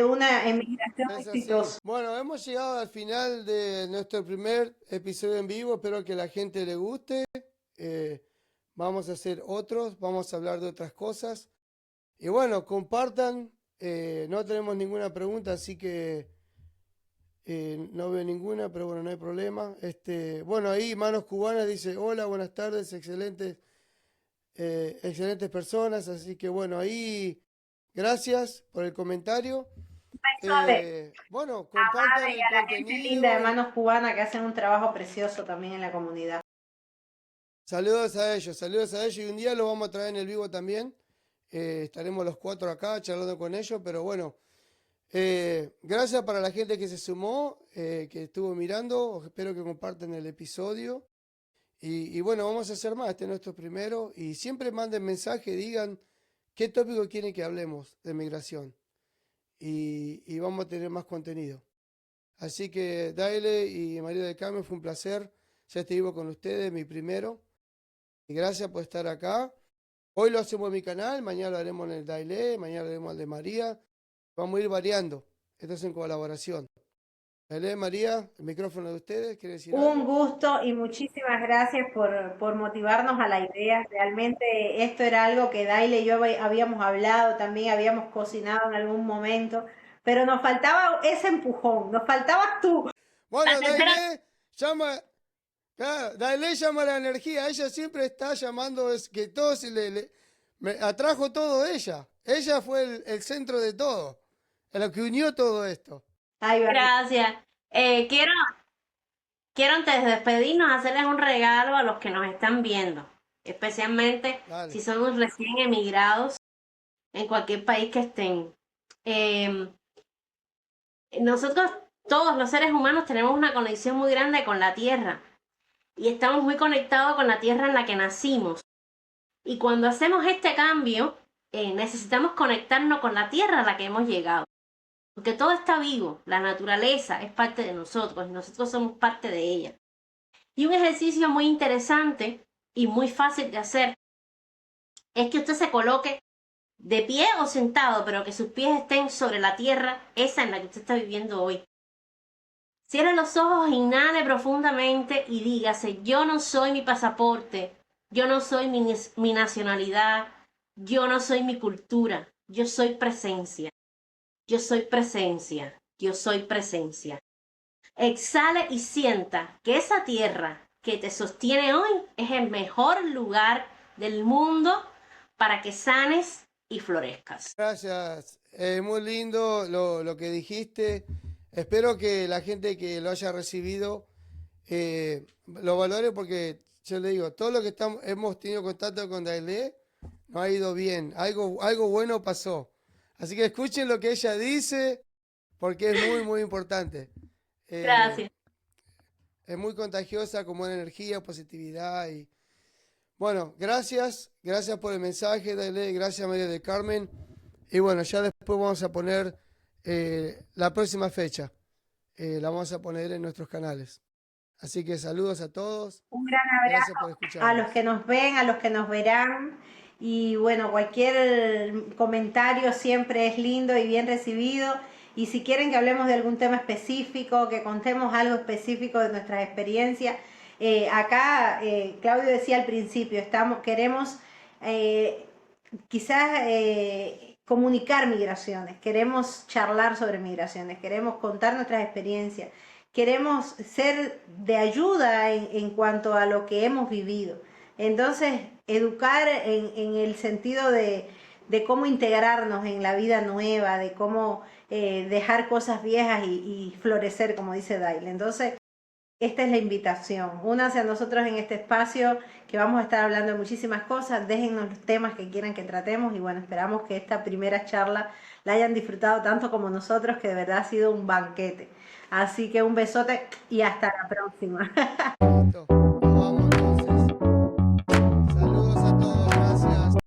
una emigración es así. exitosa. Bueno, hemos llegado al final de nuestro primer episodio en vivo. Espero que la gente le guste. Vamos a hacer otros, vamos a hablar de otras cosas. Y bueno, compartan. No tenemos ninguna pregunta, así que no veo ninguna, pero bueno, no hay problema. Bueno, ahí Manos Cubanas dice, hola, buenas tardes, excelentes personas. Así que bueno, ahí gracias por el comentario. Bueno, compartan Y el a la gente linda de contenido. Manos Cubanas que hacen un trabajo precioso también en la comunidad. Saludos a ellos. Y un día los vamos a traer en el vivo también. Estaremos los 4 acá charlando con ellos, pero bueno, gracias para la gente que se sumó, que estuvo mirando. Espero que compartan el episodio. Y bueno, vamos a hacer más. Este es nuestro primero. Y siempre manden mensaje, digan qué tópico quieren que hablemos de migración. Y vamos a tener más contenido. Así que Daile y María del Carmen, fue un placer. Ya estoy vivo con ustedes, mi primero. Y gracias por estar acá. Hoy lo hacemos en mi canal, mañana lo haremos en el Daile, mañana lo haremos en el de María. Vamos a ir variando. Esto es en colaboración. Daile, María, el micrófono de ustedes. ¿Quieren decir Un algo? gusto y muchísimas gracias por motivarnos a la idea. Realmente esto era algo que Daile y yo habíamos hablado, también habíamos cocinado en algún momento, pero nos faltaba ese empujón, nos faltabas tú. Bueno, Daile llama. Claro, Daile llama la energía. Ella siempre está llamando, es que todo me atrajo todo ella. Ella fue el centro de todo, en lo que unió todo esto. Ahí va. Gracias. Quiero antes de despedirnos hacerles un regalo a los que nos están viendo, especialmente Dale. si son recién emigrados en cualquier país que estén. Nosotros, todos los seres humanos, tenemos una conexión muy grande con la tierra y estamos muy conectados con la tierra en la que nacimos. Y cuando hacemos este cambio, necesitamos conectarnos con la tierra a la que hemos llegado. Porque todo está vivo, la naturaleza es parte de nosotros y nosotros somos parte de ella. Y un ejercicio muy interesante y muy fácil de hacer es que usted se coloque de pie o sentado, pero que sus pies estén sobre la tierra, esa en la que usted está viviendo hoy. Cierre los ojos, inhale profundamente y dígase, yo no soy mi pasaporte, yo no soy mi nacionalidad, yo no soy mi cultura, yo soy presencia. Yo soy presencia, yo soy presencia. Exhale y sienta que esa tierra que te sostiene hoy es el mejor lugar del mundo para que sanes y florezcas. Gracias. Muy lindo lo que dijiste. Espero que la gente que lo haya recibido lo valore porque yo le digo, todo lo que hemos tenido contacto con Daile no ha ido bien. Algo bueno pasó. Así que escuchen lo que ella dice porque es muy, muy importante. Gracias. Es muy contagiosa con buena energía, positividad y... Bueno, gracias por el mensaje, Daile, gracias María del Carmen. Y bueno, ya después vamos a poner la próxima fecha. La vamos a poner en nuestros canales. Así que saludos a todos. Un gran Gracias por abrazo a los escucharnos. que nos ven, a los que nos verán. Y bueno, cualquier comentario siempre es lindo y bien recibido. Y si quieren que hablemos de algún tema específico, que contemos algo específico de nuestras experiencias, acá Claudio decía al principio, queremos quizás comunicar migraciones, queremos charlar sobre migraciones, queremos contar nuestras experiencias, queremos ser de ayuda en cuanto a lo que hemos vivido. Entonces, educar en el sentido de cómo integrarnos en la vida nueva, de cómo dejar cosas viejas y florecer, como dice Daile. Entonces, esta es la invitación. Únanse a nosotros en este espacio que vamos a estar hablando de muchísimas cosas. Déjennos los temas que quieran que tratemos y bueno, esperamos que esta primera charla la hayan disfrutado tanto como nosotros, que de verdad ha sido un banquete. Así que un besote y hasta la próxima.